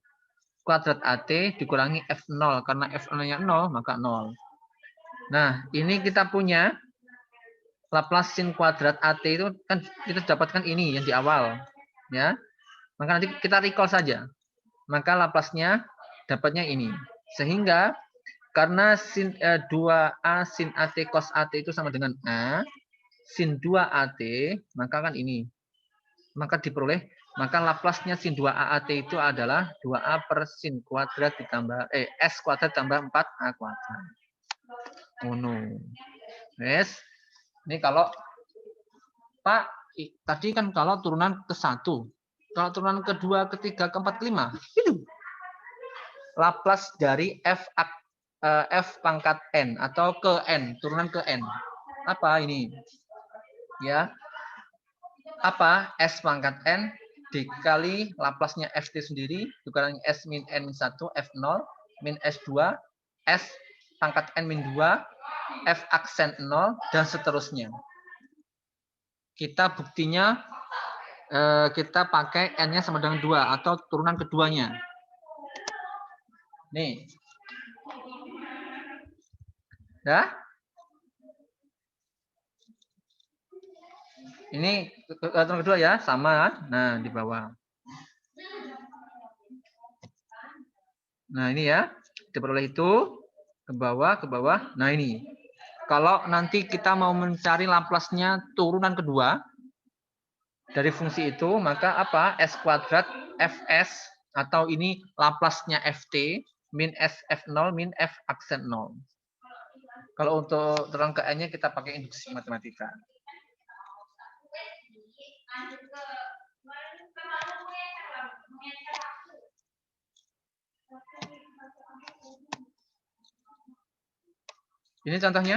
kuadrat AT dikurangi F0. Karena F0-nya 0, maka 0. Nah, ini kita punya Laplace sin kuadrat AT itu kan kita dapatkan ini yang di awal. Ya. Maka nanti kita recall saja. Maka Laplace-nya dapatnya ini. Sehingga karena sin 2A sin AT cos AT itu sama dengan A, sin 2AT, maka kan ini. Maka diperoleh, maka Laplace-nya sin 2AAT itu adalah 2A per sin kuadrat ditambah S kuadrat tambah 4A kuadrat. Oh no. Yes. Ini kalau Pak, tadi kan kalau turunan ke-1. Kalau turunan kedua, ketiga, keempat, kelima, itu Laplace dari F pangkat N atau ke N, turunan ke N. Apa ini? Ya. Apa? S pangkat N dikali Laplasnya FT sendiri, dikurangi S min N min 1, F0, min S2, S pangkat N min 2, F aksen 0, dan seterusnya. Kita buktinya, kita pakai N-nya sama dengan 2, atau turunan keduanya. Nih. Dah? Ini turunan kedua ya, sama. Nah, di bawah. Nah, ini ya. Diperoleh itu ke bawah. Nah, ini. Kalau nanti kita mau mencari Laplasnya turunan kedua dari fungsi itu, maka apa? S kuadrat Fs atau ini Laplasnya Ft min S F0 min F aksen 0. Kalau untuk terang ke N-nya kita pakai induksi matematika. Ini contohnya.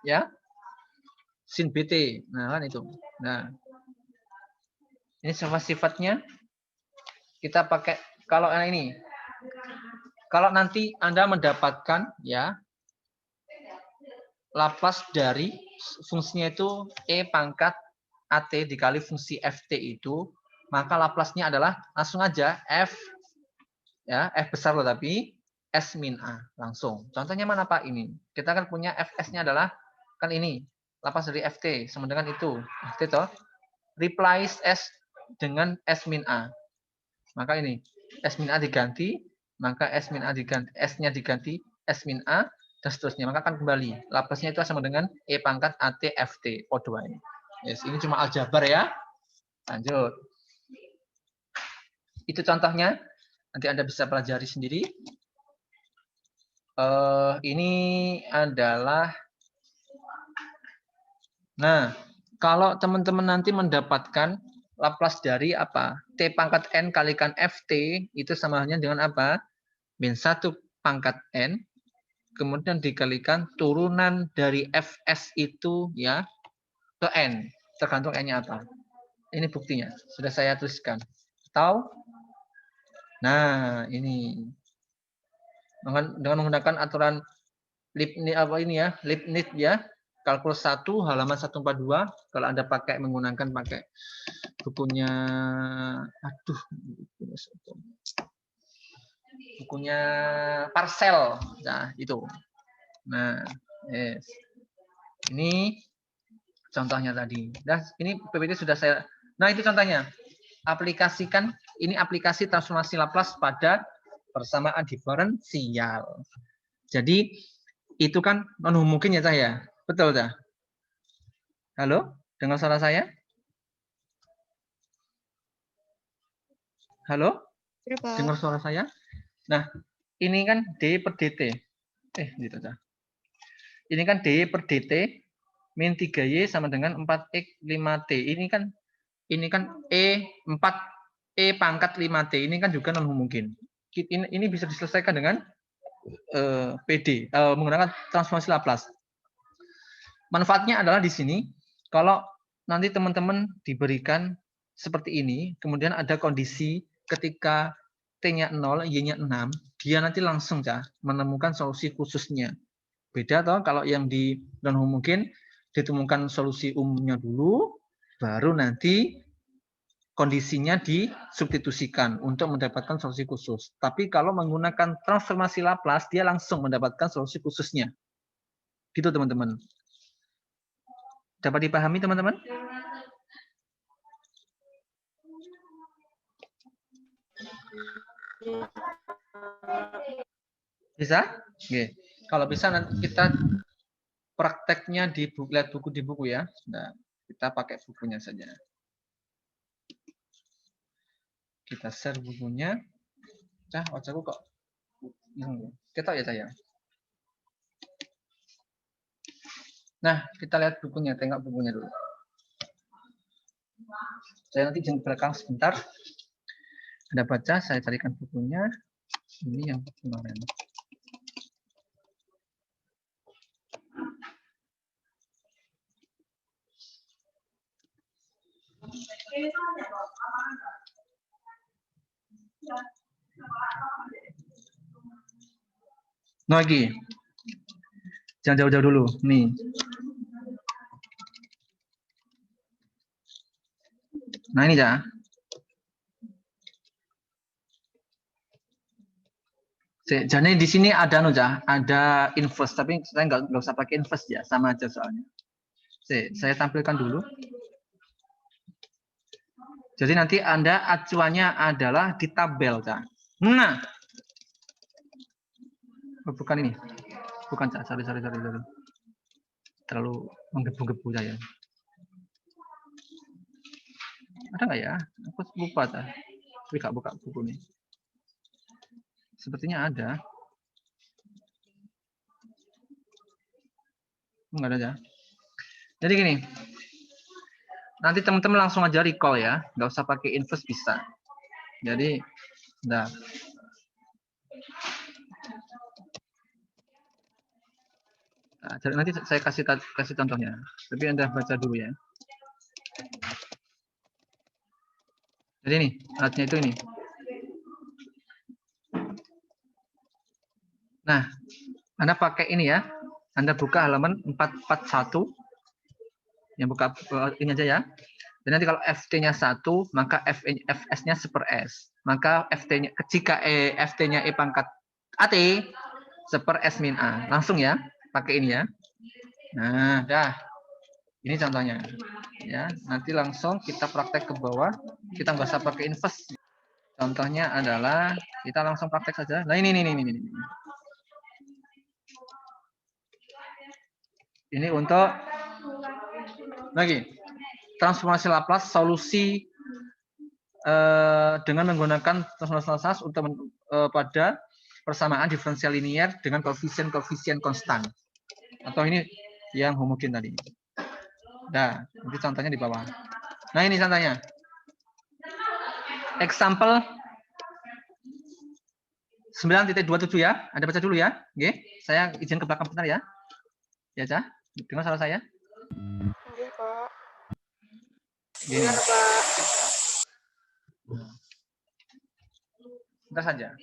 Ya. Sin BT. Nah, kan itu. Nah. Ini sifat-sifatnya kita pakai kalau ini. Kalau nanti Anda mendapatkan ya Laplace dari fungsinya itu E pangkat AT dikali fungsi FT itu, maka Laplace-nya adalah langsung aja F ya, F besar loh tapi S min A langsung. Contohnya mana Pak ini? Kita kan punya Fs-nya adalah kan ini, Laplace dari FT sama dengan itu. FT toh replace S dengan S min A. Maka ini S min A diganti, maka S min A diganti, S-nya diganti S min A dan seterusnya. Maka akan kembali Laplace-nya itu sama dengan E pangkat AT FT O2 ini. Yes, ini cuma aljabar ya. Lanjut. Itu contohnya. Nanti Anda bisa pelajari sendiri. Ini adalah. Nah, kalau teman-teman nanti mendapatkan Laplace dari apa? T pangkat N kalikan FT itu sama halnya dengan apa? Min 1 pangkat N kemudian dikalikan turunan dari Fs itu ya ke N. Tergantung N-nya apa. Ini buktinya. Sudah saya tuliskan. Tahu? Nah, ini. Dengan menggunakan aturan Leibniz ya. Kalkulus 1 halaman 142 kalau Anda menggunakan bukunya bukunya Parcel. Nah, itu. Nah, yes. Ini contohnya tadi. Nah, ini PPT sudah saya. Nah, itu contohnya. Aplikasikan ini aplikasi transformasi Laplace pada persamaan diferensial. Jadi itu kan non mungkin ya saya. Betul dah. Halo, dengar suara saya? Halo? Dengar suara saya? Nah, ini kan D per DT. Gitu dah. Ini kan D per DT min 3Y sama dengan 4X 5T. Ini kan E pangkat 5T. Ini kan juga non mungkin. Ini bisa diselesaikan dengan PD, menggunakan transformasi Laplace. Manfaatnya adalah di sini, kalau nanti teman-teman diberikan seperti ini, kemudian ada kondisi ketika T-nya 0, Y-nya 6, dia nanti langsung menemukan solusi khususnya. Beda toh kalau yang di non mungkin ditemukan solusi umumnya dulu, baru nanti kondisinya disubstitusikan untuk mendapatkan solusi khusus. Tapi kalau menggunakan transformasi Laplace, dia langsung mendapatkan solusi khususnya. Gitu teman-teman. Dapat dipahami teman-teman? Bisa? Oke. Kalau bisa nanti kita prakteknya lihat buku di buku ya. Nah, kita pakai bukunya saja. Kita share bukunya. Wajahku kok. Kita ya saya. Nah, kita lihat bukunya, tengok bukunya dulu. Saya nanti jangan belakang sebentar. Anda baca, saya carikan bukunya. Ini yang kemarin. Nah, lagi. Jangan jauh-jauh dulu. Nih. Nah, ini ya. Jadi di sini ada ada inverse, tapi saya nggak usah pakai inverse ya, sama aja soalnya. Saya tampilkan dulu. Jadi nanti Anda acuannya adalah di tabel, Cak. Nah. Oh, bukan ini. Bukan, Cak. Sorry. Terlalu menggebu-gebu saya. Ada nggak ya? Aku lupa, Cak. Tapi nggak buka buku nih. Sepertinya ada. Nggak ada ya. Jadi gini. Nanti teman-teman langsung aja recall ya. Nggak usah pakai inverse bisa. Jadi, nah. Nah, nanti saya kasih contohnya. Tapi Anda baca dulu ya. Jadi ini, alatnya itu ini. Nah, Anda pakai ini ya. Anda buka halaman 441. Yang buka ini aja ya. Dan nanti kalau FT-nya 1, maka FS-nya seper S. Maka FT-nya jika FT-nya E pangkat AT, seper S min A. Langsung ya, pakai ini ya. Nah, dah. Ini contohnya. Ya, nanti langsung kita praktek ke bawah. Kita nggak usah pakai inverse. Contohnya adalah kita langsung praktek saja. Nah, ini. Ini untuk lagi transformasi Laplace solusi dengan menggunakan transformasi Laplace untuk pada persamaan diferensial linier dengan koefisien konstan. Atau ini yang homogen tadi. Nah, nanti contohnya di bawah. Nah, ini contohnya. Example 9.27 ya. Anda baca dulu ya. Oke, saya izin ke belakang bentar ya. Ya, Cah. Dengar suara saya? Iya, Pak. Gini. Benar, Pak. Bentar saja.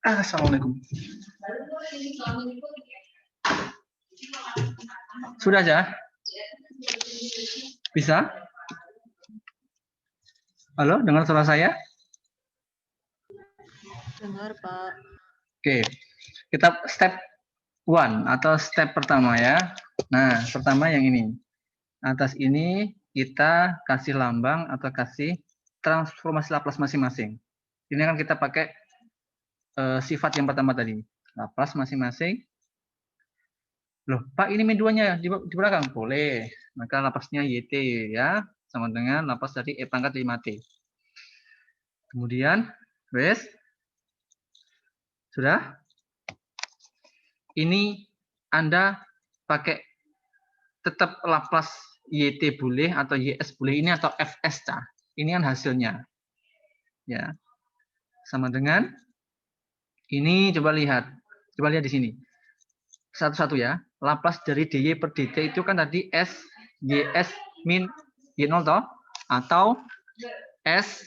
Assalamualaikum. Sudah ya? Bisa? Halo, dengar suara saya? Dengar, Pak. Oke, kita step 1 atau step pertama ya. Nah, pertama yang ini. Atas ini kita kasih lambang atau kasih transformasi Laplace masing-masing. Ini akan kita pakai sifat yang pertama tadi. Laplace masing-masing. Loh, Pak, ini min-2-nya di belakang? Boleh. Maka Laplace-nya YT ya, sama dengan Laplace dari E pangkat 5T. Kemudian, wes. Sudah? Ini Anda pakai tetap Laplace YT boleh atau YS boleh, ini atau FS cah. Ini kan hasilnya. Ya. Sama dengan ini, coba lihat. Coba lihat di sini. Satu-satu ya. Laplace dari dy per dt itu kan tadi S YS min Y0 toh, atau S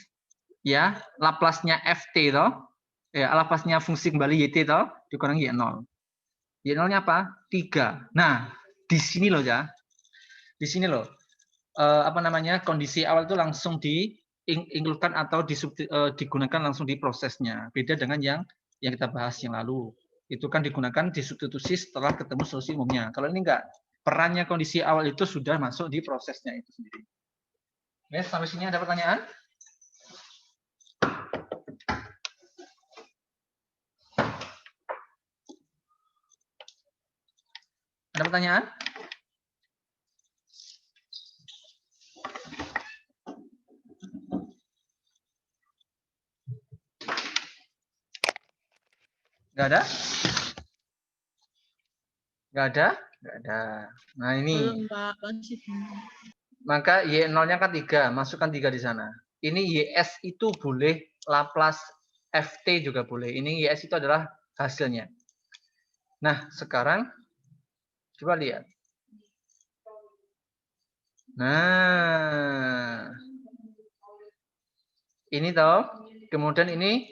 ya, Laplace-nya FT toh. Ya, Laplace-nya fungsi kembali YT toh dikurang Y0. Y0-nya apa? 3. Nah, di sini loh ya. Di sini loh. Apa namanya? Kondisi awal itu langsung diinkludkan atau digunakan langsung di prosesnya. Beda dengan yang kita bahas yang lalu. Itu kan digunakan disubstitusi setelah ketemu solusi umumnya. Kalau ini enggak, perannya kondisi awal itu sudah masuk di prosesnya itu sendiri. Oke, sampai sini ada pertanyaan? Ada pertanyaan? Enggak ada? Enggak ada? Enggak ada. Nah, ini. Belum, Pak. Masih belum. Maka Y0-nya kan 3, masukkan 3 di sana. Ini YS itu boleh, Laplace FT juga boleh. Ini YS itu adalah hasilnya. Nah, sekarang coba lihat. Nah, ini toh, kemudian ini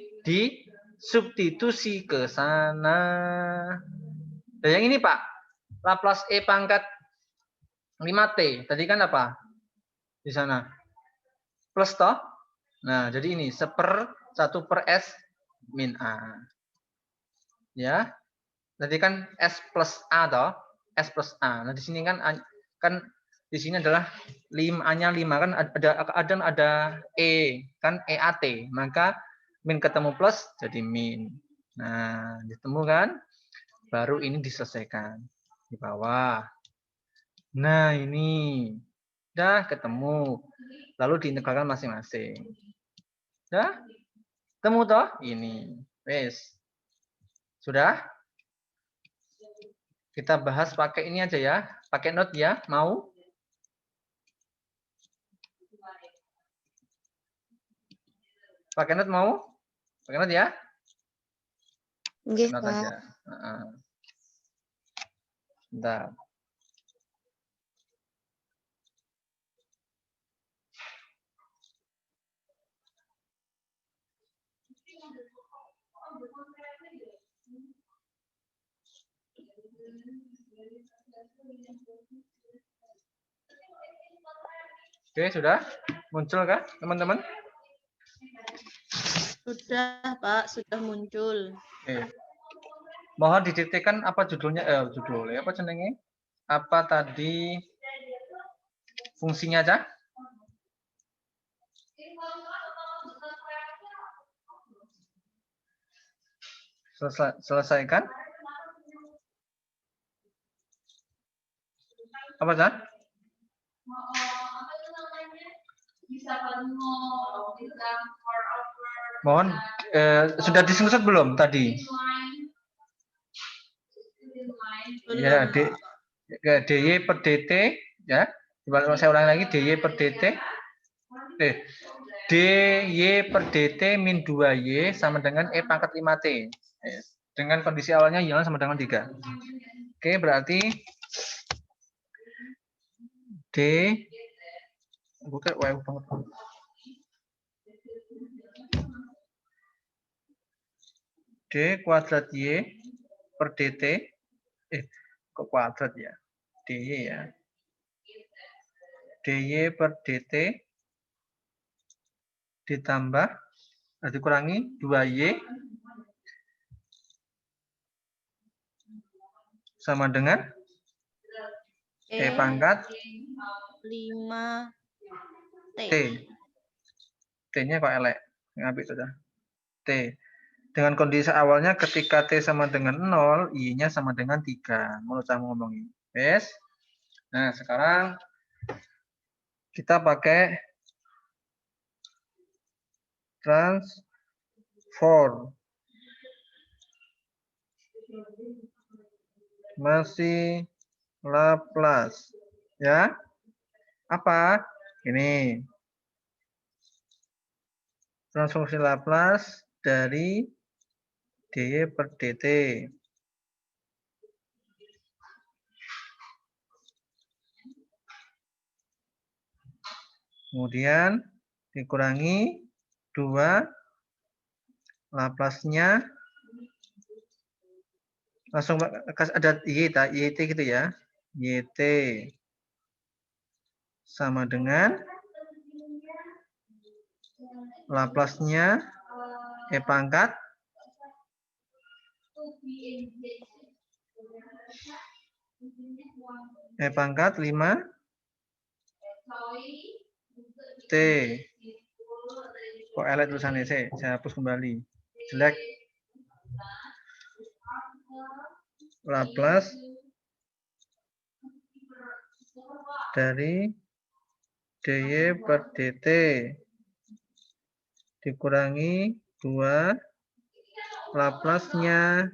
substitusi ke sana. Dan yang ini Pak, Laplace E pangkat 5T. Tadi kan apa? Di sana. Plus toh. Nah, jadi ini 1/S min A. Ya. Tadi kan S plus A toh. S plus A. Nah, di sini kan di sini adalah 5A-nya 5 kan ada E kan EAT. Maka min ketemu plus jadi min. Nah, ditemu kan? Baru ini diselesaikan di bawah. Nah, ini udah ketemu. Lalu diintegralkan masing-masing. Udah? Temu toh? Ini. Wes. Sudah? Kita bahas pakai ini aja ya. Pakai note ya. Mau? Pakai note mau? Pakai note ya? Nggih, Note Pak. aja. Bentar. Oke, sudah? Muncul kah, teman-teman? Sudah, Pak, sudah muncul. Oke. Mohon didiktekan apa judulnya, judulnya apa jenenge? Apa tadi fungsinya aja? Selesaikan. Apa Cah? Mohon sudah di-screenshot belum tadi? Ya, DY per DT ya. Coba saya ulangi lagi, DY per DT. DY per DT min 2Y sama dengan E pangkat 5T. Dengan kondisi awalnya Y sama dengan 3. Oke, berarti D bukan banget. D kuadrat Y per DT. Kok kuadrat ya? DY ya. DY per DT ditambah dikurangi 2Y sama dengan E pangkat 5T. T. T-nya kok elek. Ngapik sudah. T. Dengan kondisi awalnya ketika T sama dengan 0, Y-nya sama dengan 3. Menurut saya ngomongin. Yes. Nah, sekarang kita pakai transform. Masih Laplace. Ya. Apa? Ini. Transformasi Laplace dari DY per DT. Kemudian dikurangi 2 Laplace-nya. Langsung ada YT gitu ya. YT sama dengan Laplace-nya E pangkat E pangkat 5 T. Kok elek tulisannya sih? Saya hapus kembali. Jelek. Laplace dari DY per DT dikurangi 2 Laplace-nya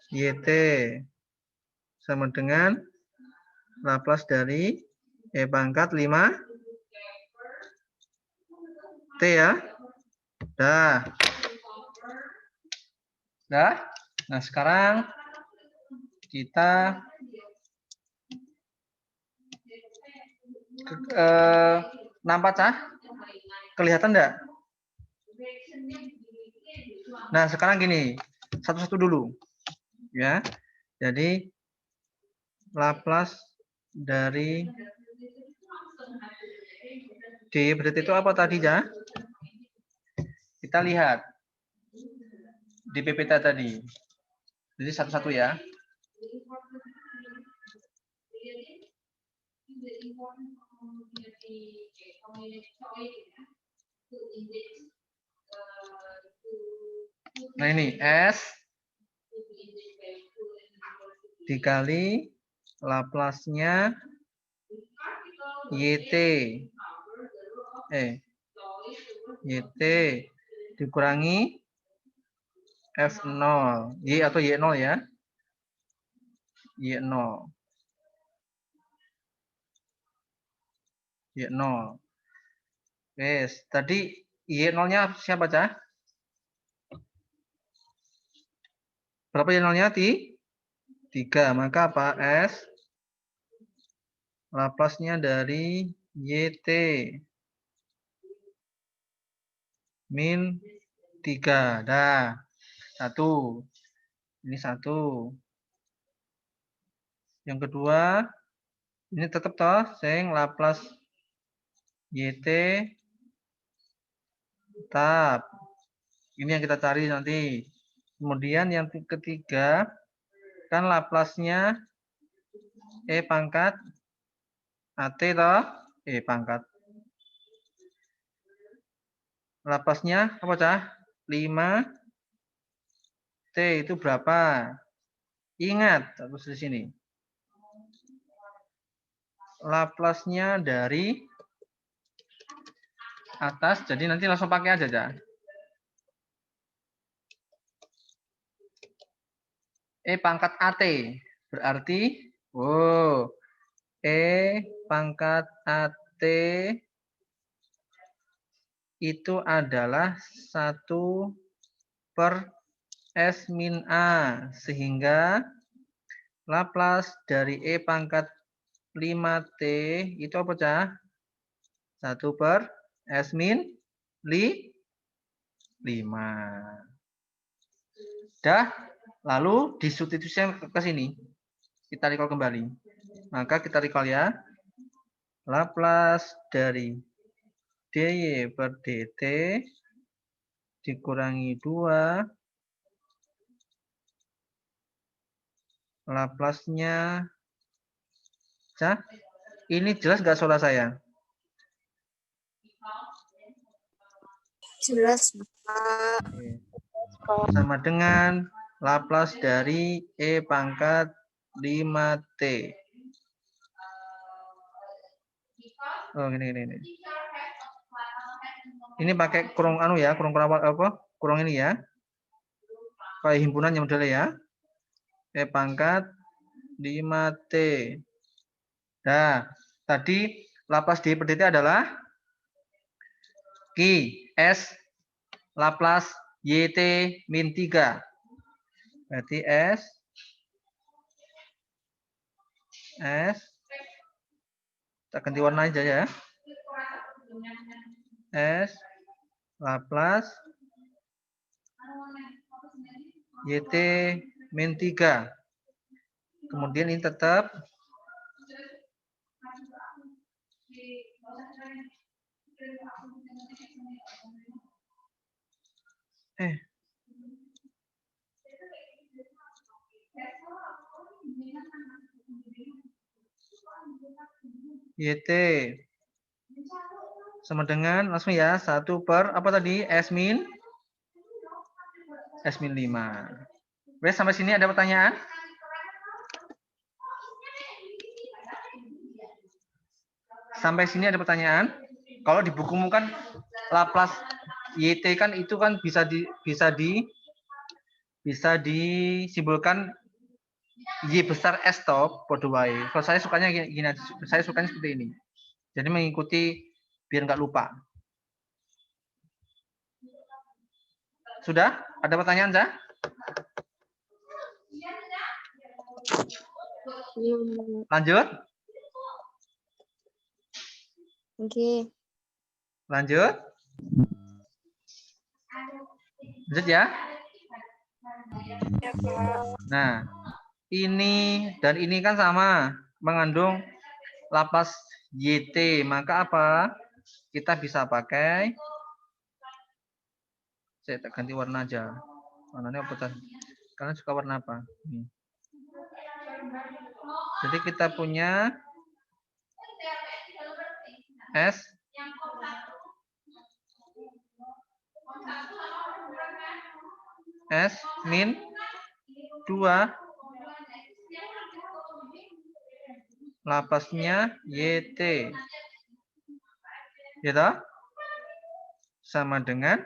YT sama dengan Laplace dari E pangkat 5 T ya. Dah. Dah. Nah, sekarang kita nampak Cah? Kelihatan enggak? Nah, sekarang gini, satu-satu dulu. Ya. Jadi Laplace dari D berarti itu apa tadi ya? Kita lihat di PPT tadi. Jadi satu-satu ya. Nah ini S dikali Laplace-nya YT. YT dikurangi F0. Y atau Y0 ya. Y0. Y0. Yes, tadi Y0-nya siapa, Cah? Berapa Y0-nya? 3. Maka apa? S Laplace-nya dari YT min 3. Dah. 1. Ini 1. Yang kedua, ini tetap toh, sing Laplace YT tetap. Ini yang kita cari nanti. Kemudian yang ketiga, kan Laplace-nya E pangkat AT toh, E pangkat. Laplace-nya apa, Cah? 5 T itu berapa? Ingat, terus di sini. Laplace-nya dari atas, jadi nanti langsung pakai aja, Cah. E pangkat AT. Berarti, E pangkat AT itu adalah 1 per S min A. Sehingga Laplace dari E pangkat 5T itu apa, Cah? 1 per S min 5. Dah, lalu disubstitusikan ke sini. Kita recall kembali. Maka kita recall ya. Laplace dari dy per dt dikurangi 2. Laplace-nya. Cah, ini jelas nggak suara saya? Jelas, Pak. Sama dengan Laplace dari E pangkat 5T. Oh, ini. Ini pakai kurung anu ya, kurung apa? Kurung ini ya. Kayak himpunan yang modelnya ya. E pangkat 5T. Nah, tadi Laplace dy per dt adalah Ki S Laplace YT min 3. Berarti S kita ganti warna aja ya. S Laplace YT min 3. Kemudian ini tetap YT sama dengan langsung ya 1 per apa tadi S min 5. Oke, sampai sini ada pertanyaan? Sampai sini ada pertanyaan? Kalau di bukumu kan Laplace YT kan itu kan bisa disimbolkan Y besar S top podo wae. Kalau saya sukanya gini, saya sukanya seperti ini. Jadi mengikuti biar nggak lupa. Sudah? Ada pertanyaan, Cah? Lanjut? Oke. Lanjut? Lanjut ya. Ya, Pak. Nah, ini dan ini kan sama, mengandung lapas YT. Maka apa? Kita bisa pakai, saya ganti warna aja. Warnanya apa? Kalian suka warna apa? Ini. Jadi kita punya S min 2 lapasnya YT. Gitu? Sama dengan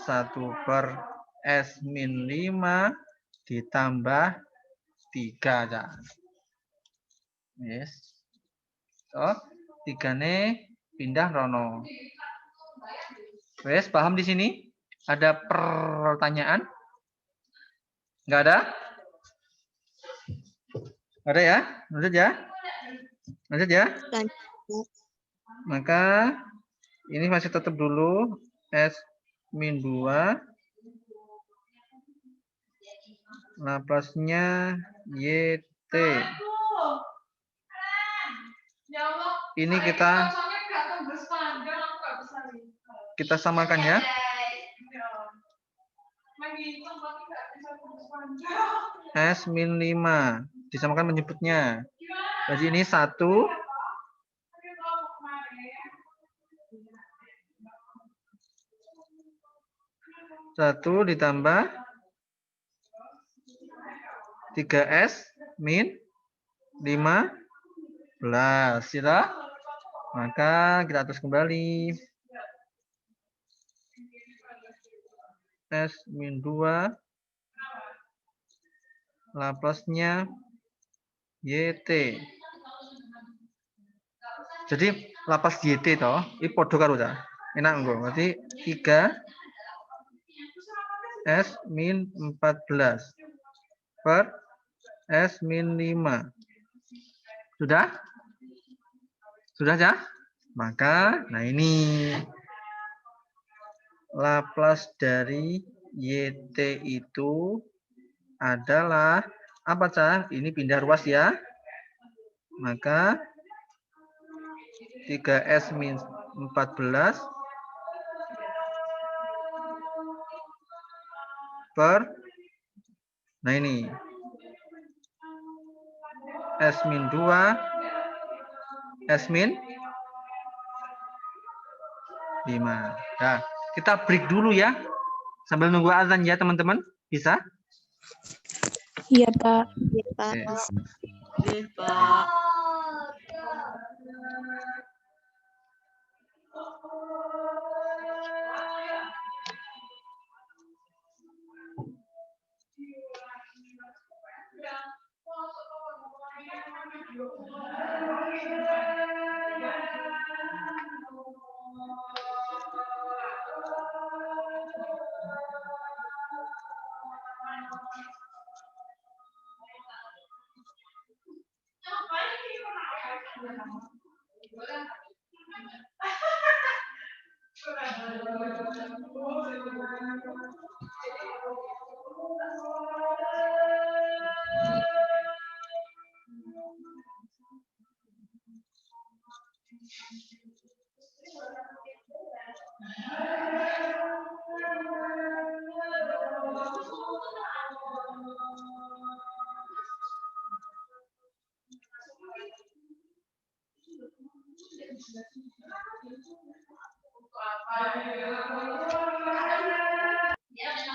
1/S min 5 ditambah 3. Yes. So, 3 nih pindah rono. Wes, paham di sini? Ada pertanyaan? Enggak ada? Ada ya? Lanjut ya? Lanjut ya? Lanjut. Maka ini masih tetap dulu S min 2 lapasnya YT. Ini kita samakan ya. S min 5 disamakan menyebutnya. Jadi ini 1 ditambah 3S min 15. Ya. Maka kita terus kembali. S min 2 lapasnya YT. Jadi lapas YT toh, ini podo karo ta. Enak engko. Berarti 3 S min 14 per S min 5. Sudah? Sudah ya? Maka, nah ini Laplace dari YT itu adalah apa, Cah? Ini pindah ruas ya. Maka 3S min 14 per, nah ini S min 2 S min 5. Nah, kita break dulu ya. Sambil nunggu azan ya, teman-teman. Bisa? Iya, Pak. Ya, Pak. Oke. Oke, Pak.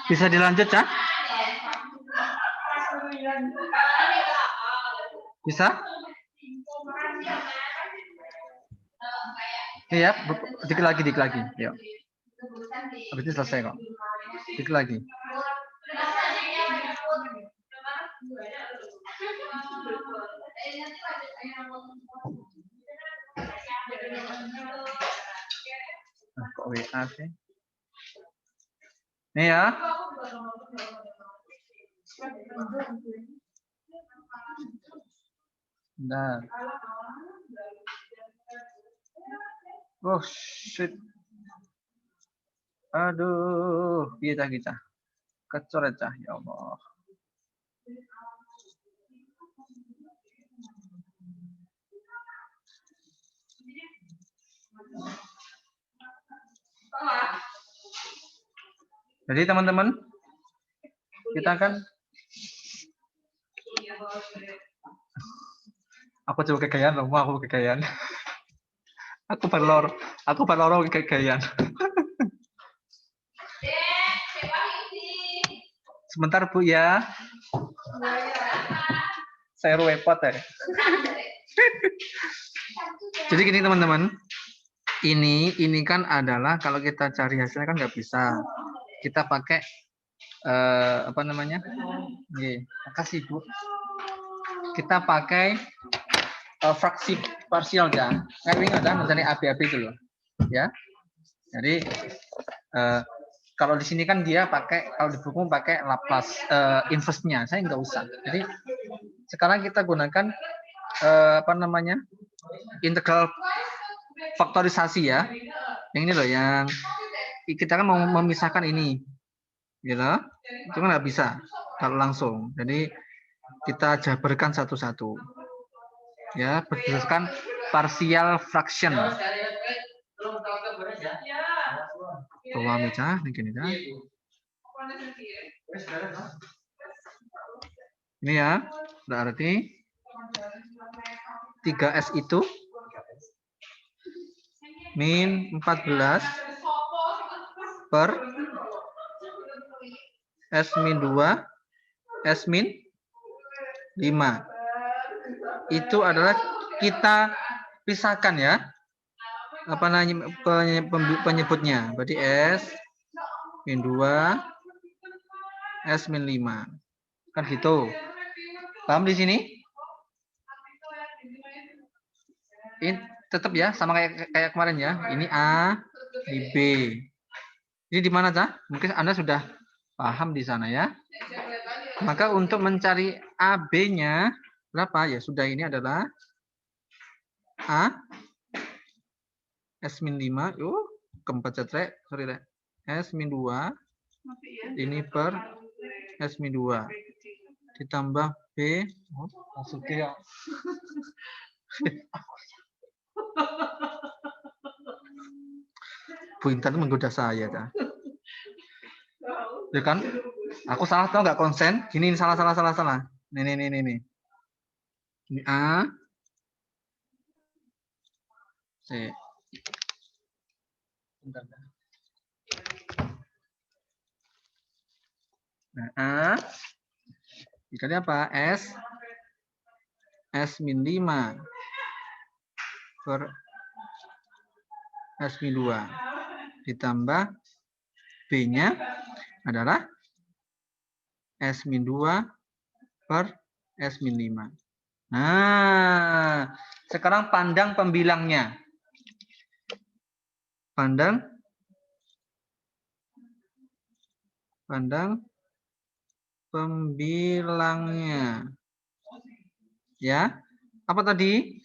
Bisa dilanjut, Cah? Bisa? Iya, dikit lagi. Yuk. Habis ini selesai kok. Dikit lagi. Nah, kok WA sih? Nih ya. Bentar. Oh, shit. Aduh, kita. Kecoret Cah, ya Allah. Jadi teman-teman, kita kan aku coba kekayaan loh, aku kekayaan. Aku perlor kekayaan. Sebentar Bu ya. Saya repot ya. Jadi gini teman-teman. Ini kan adalah kalau kita cari hasilnya kan nggak bisa. Kita pakai apa namanya? Oke, makasih Bu. Kita pakai fraksi parsial ya. Kayak ini ada misalnya AB itu loh. Ya. Jadi kalau di sini kan dia pakai, kalau di buku pakai Laplace inverse-nya, saya nggak usah. Jadi sekarang kita gunakan apa namanya, integral faktorisasi ya. Yang ini loh, yang kita kan mau memisahkan ini, gitu. Itu kan nggak bisa kalau langsung. Jadi kita jabarkan satu-satu, ya berdasarkan partial fraction. Pahami Cah, ini Cah. Ini ya, berarti 3S itu min 14 per S min 2 S min 5. Itu adalah kita pisahkan ya. Apa namanya penyebutnya? Berarti S min 2 S min 5. Kan gitu. Paham di sini? Ini tetap ya sama kayak kemarin ya. Ini A, di B. Ini di mana Cah? Mungkin Anda sudah paham di sana ya. Maka untuk mencari AB-nya berapa? Ya sudah, ini adalah A S min 5. Keempat cetrek, sorry deh. S min 2 ini per S min 2 ditambah B. Maksudnya Bu Intan menggoda saya Cah. Ya kan? Aku salah tau nggak konsen? Ini salah. Nih. Ini A. C. Bentar. Nah, A dikali apa? S min 5 per S min 2 ditambah B-nya adalah S min 2 per S min 5. Nah, sekarang pandang pembilangnya. Pandang pembilangnya. Ya. Apa tadi?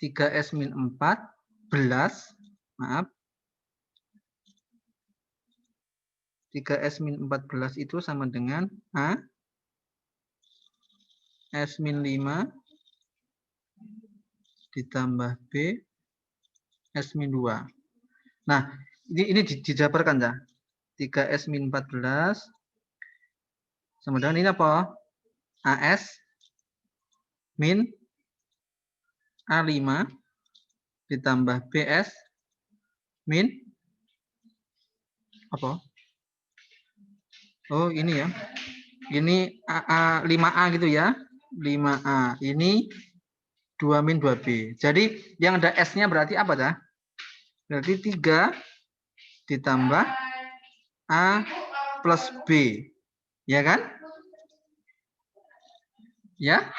3S min 14. Maaf. 3S min 14 itu sama dengan A S min 5 ditambah B S min 2. Nah, ini dijabarkan ya. 3S min 14 sama dengan ini apa? AS min A5 ditambah BS min apa? Oh, ini ya. Ini 5A gitu ya. 5A. Ini 2 min 2B. Jadi yang ada S-nya berarti apa dah? Berarti 3 ditambah A plus B. Ya kan? Ya.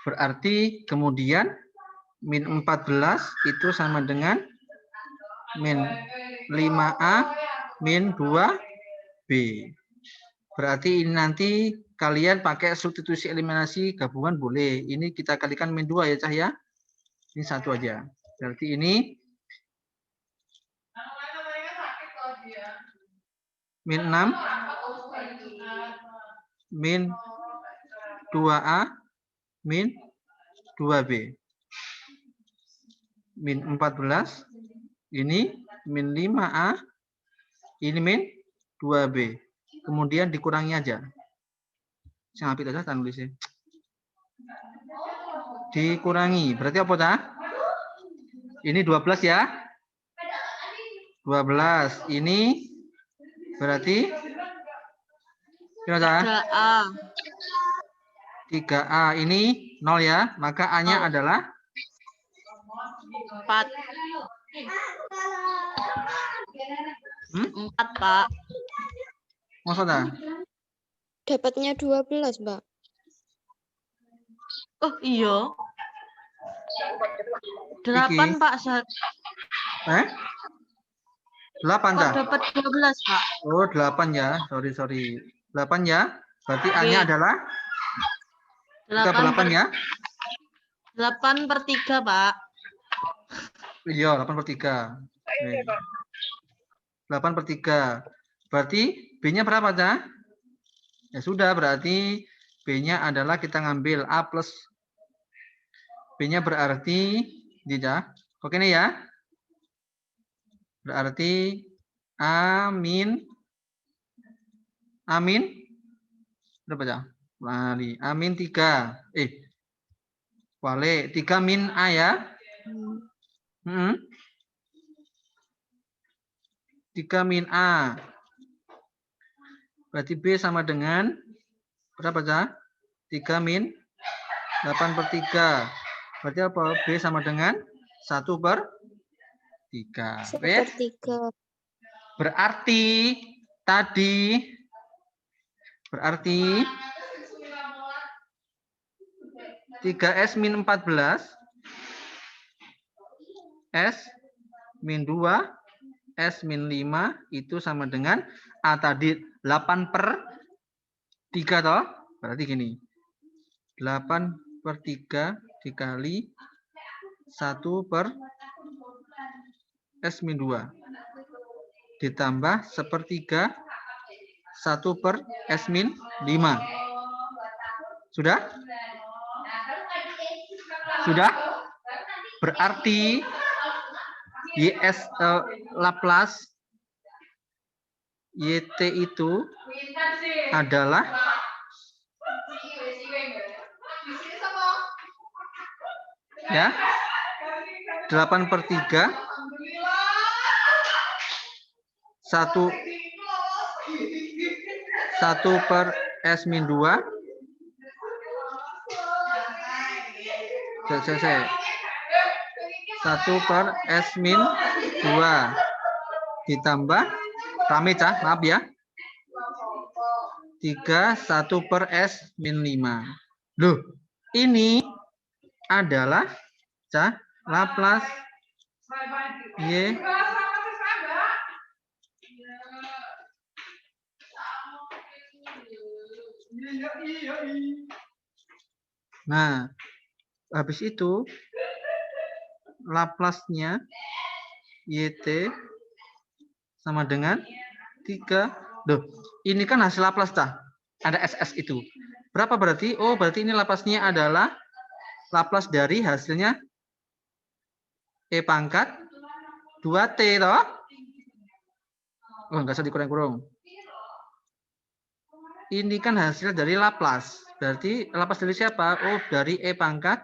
Berarti kemudian min 14 itu sama dengan min 5A min 2B. Berarti ini nanti kalian pakai substitusi eliminasi gabungan boleh. Ini kita kalikan min 2 ya Cah ya. Ini satu aja. Berarti ini min 6 min 2A min 2B. Min 14 ini min 5A ini min 2B. Kemudian dikurangi aja. Saya ambil aja tulisnya. Dikurangi. Berarti apa, Cah? Ini 12 ya. 12. Ini berarti berapa, Cah? 3A. 3A. Ini 0 ya. Maka A-nya adalah 4. 4, Pak. maksudnya? Dapatnya 12, Mbak. Oh, iya. 8, Pak. 8, Cah? Dapat 12, Pak. Oh, 8 ya. Sorry. 8 ya. Berarti A-nya adalah 8 ya. 8/3, Pak. Iya, 8/3. 8/3. Berarti B-nya berapa, Cah? Ya sudah, berarti B-nya adalah kita ngambil A plus. B-nya berarti, Cah. Oke nih ya. Berarti amin berapa, Cah? Lari. Amin 3. Wale 3 min A ya. 3 min A. Berarti B sama dengan berapa, Cah? 3 min 8/3. Berarti apa? B sama dengan 1/3. 1/3. Berarti tadi 3S min 14 S min 2 S min 5 itu sama dengan A tadi 8/3 toh. Berarti gini. 8/3 dikali 1/S min 2 ditambah 1/3 1/S min 5. Sudah? Sudah? Berarti YS Laplace YT itu adalah ya 8/3 1/S min 2 1/S min 2 ditambah rame, Cah, maaf ya 3 1/S min 5. Loh, ini adalah, Cah, Laplace Y. Nah, habis itu Laplace-nya YT sama dengan 3. Loh, ini kan hasil Laplace, Cah. Ada SS itu. Berapa berarti? Oh, berarti ini Laplace-nya adalah Laplace dari hasilnya E pangkat 2T toh? Oh, enggak usah dikurang-kurang. Ini kan hasil dari Laplace. Berarti Laplace dari siapa? Oh, dari E pangkat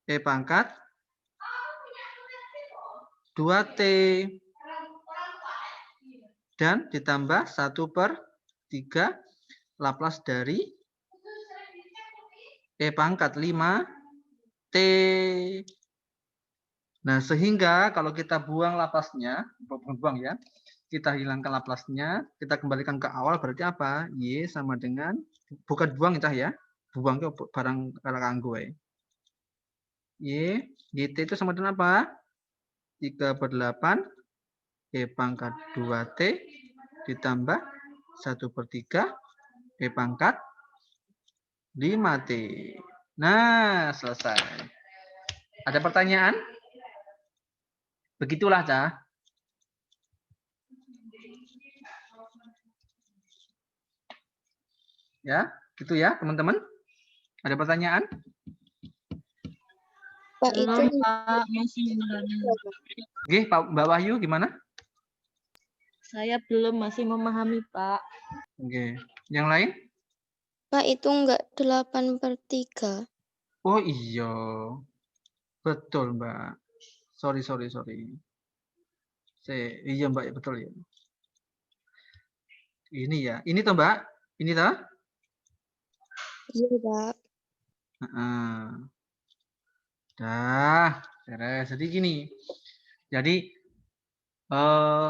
E pangkat 2T dan ditambah 1/3 Laplace dari E pangkat 5T. Nah, sehingga kalau kita buang Laplace-nya, buang ya, kita hilangkan Laplace-nya, kita kembalikan ke awal, berarti apa? Y sama dengan, bukan buang ya, buang ke barang kanggo ya. YT itu sama dengan apa? 3/8 E pangkat 2T ditambah 1/3 E pangkat 5T. Nah, selesai. Ada pertanyaan? Begitulah, Cah. Ya, gitu ya, teman-teman. Ada pertanyaan? Pak itu Belum, Pak. Masih memahami. Oke, Pak Mbak Wahyu gimana? Saya belum masih memahami, Pak. Oke. Yang lain? Pak itu enggak 8/3. Oh iya. Betul, Mbak. Sorry. Iya, Mbak, ya betul ya. Ini ya. Ini toh, Mbak? Ini toh? Iya, Pak. Heeh. Dah, beres. Jadi gini. Jadi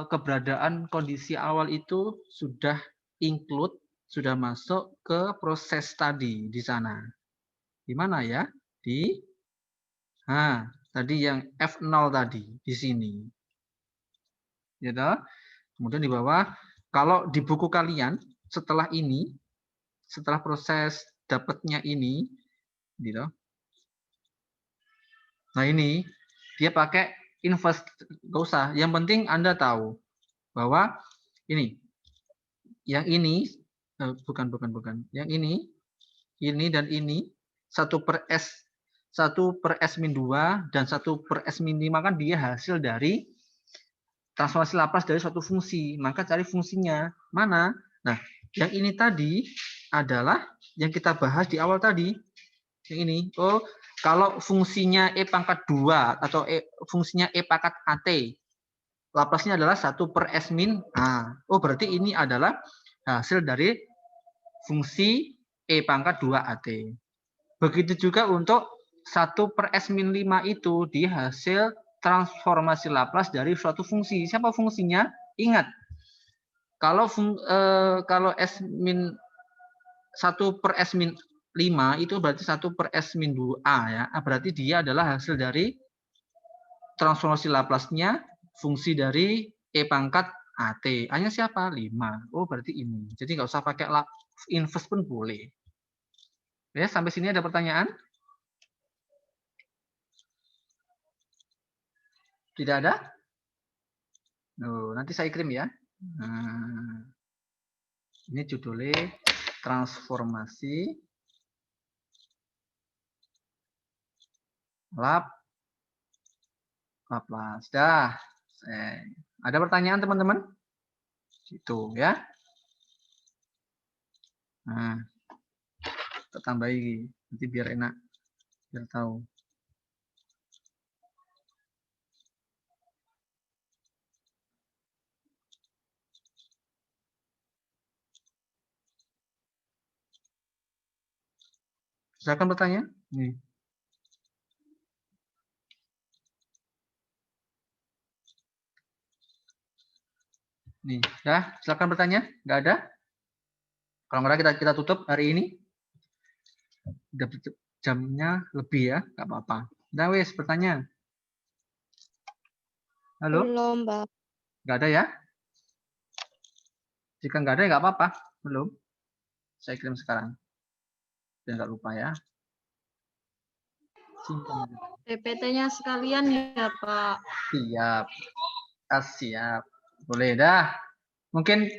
keberadaan kondisi awal itu sudah include, sudah masuk ke proses tadi di sana. Di mana ya? Tadi yang F0 tadi di sini. Gitu. Kemudian di bawah, kalau di buku kalian setelah ini, setelah proses dapatnya ini, gitu. Nah ini dia pakai inverse, nggak usah. Yang penting Anda tahu bahwa ini, yang ini, bukan. Yang ini dan ini 1/S-2 dan 1/S-5 kan dia hasil dari transformasi Laplace dari suatu fungsi. Maka cari fungsinya mana? Nah, yang ini tadi adalah yang kita bahas di awal tadi. Yang ini. Oh, kalau fungsinya E pangkat 2 atau fungsinya E pangkat AT, Laplace-nya adalah 1/S-A. Oh, berarti ini adalah hasil dari fungsi E pangkat 2 AT. Begitu juga untuk 1/S-5 itu di hasil transformasi Laplace dari suatu fungsi. Siapa fungsinya? Ingat, kalau S-1/S-5 itu berarti 1/S-2A ya. Berarti dia adalah hasil dari transformasi Laplace-nya fungsi dari E pangkat AT. A-nya siapa? 5. Oh, berarti ini. Jadi nggak usah pakai inverse pun boleh. Ya, sampai sini ada pertanyaan? Tidak ada? Nanti saya kirim ya. Nah, ini judulnya transformasi Laplace. Dah. Ada pertanyaan teman-teman? Itu ya. Nah, kita tambahi nanti biar enak, biar tahu. Silakan bertanya. Nih. Nih, ya, silakan bertanya. Nggak ada? Kalau nggak ada kita tutup hari ini. Udah jamnya lebih ya, nggak apa-apa. Udah wes, bertanya. Halo? Belum, Pak. Nggak ada ya? Jika nggak ada ya nggak apa-apa. Belum. Saya kirim sekarang. Biar nggak lupa ya. Simpan. PPT-nya sekalian ya, Pak. Siap. Siap. Boleh dah. Mungkin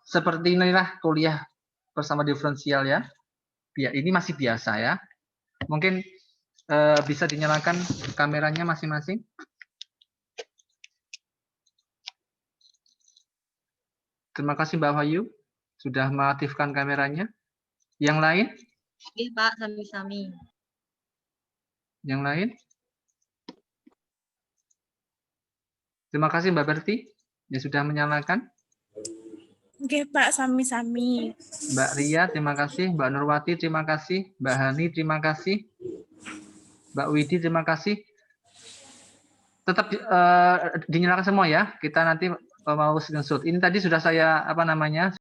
seperti inilah kuliah bersama diferensial ya. Ini masih biasa ya. Mungkin bisa dinyalakan kameranya masing-masing. Terima kasih Mbak Wahyu sudah mengaktifkan kameranya. Yang lain? Oke, Pak, sami-sami. Yang lain? Terima kasih Mbak Berti yang sudah menyalakan. Oke, Pak, sami-sami. Mbak Ria, terima kasih. Mbak Nurwati, terima kasih. Mbak Hani, terima kasih. Mbak Widi, terima kasih. Tetap dinyalakan semua ya. Kita nanti mau screenshot. Ini tadi sudah saya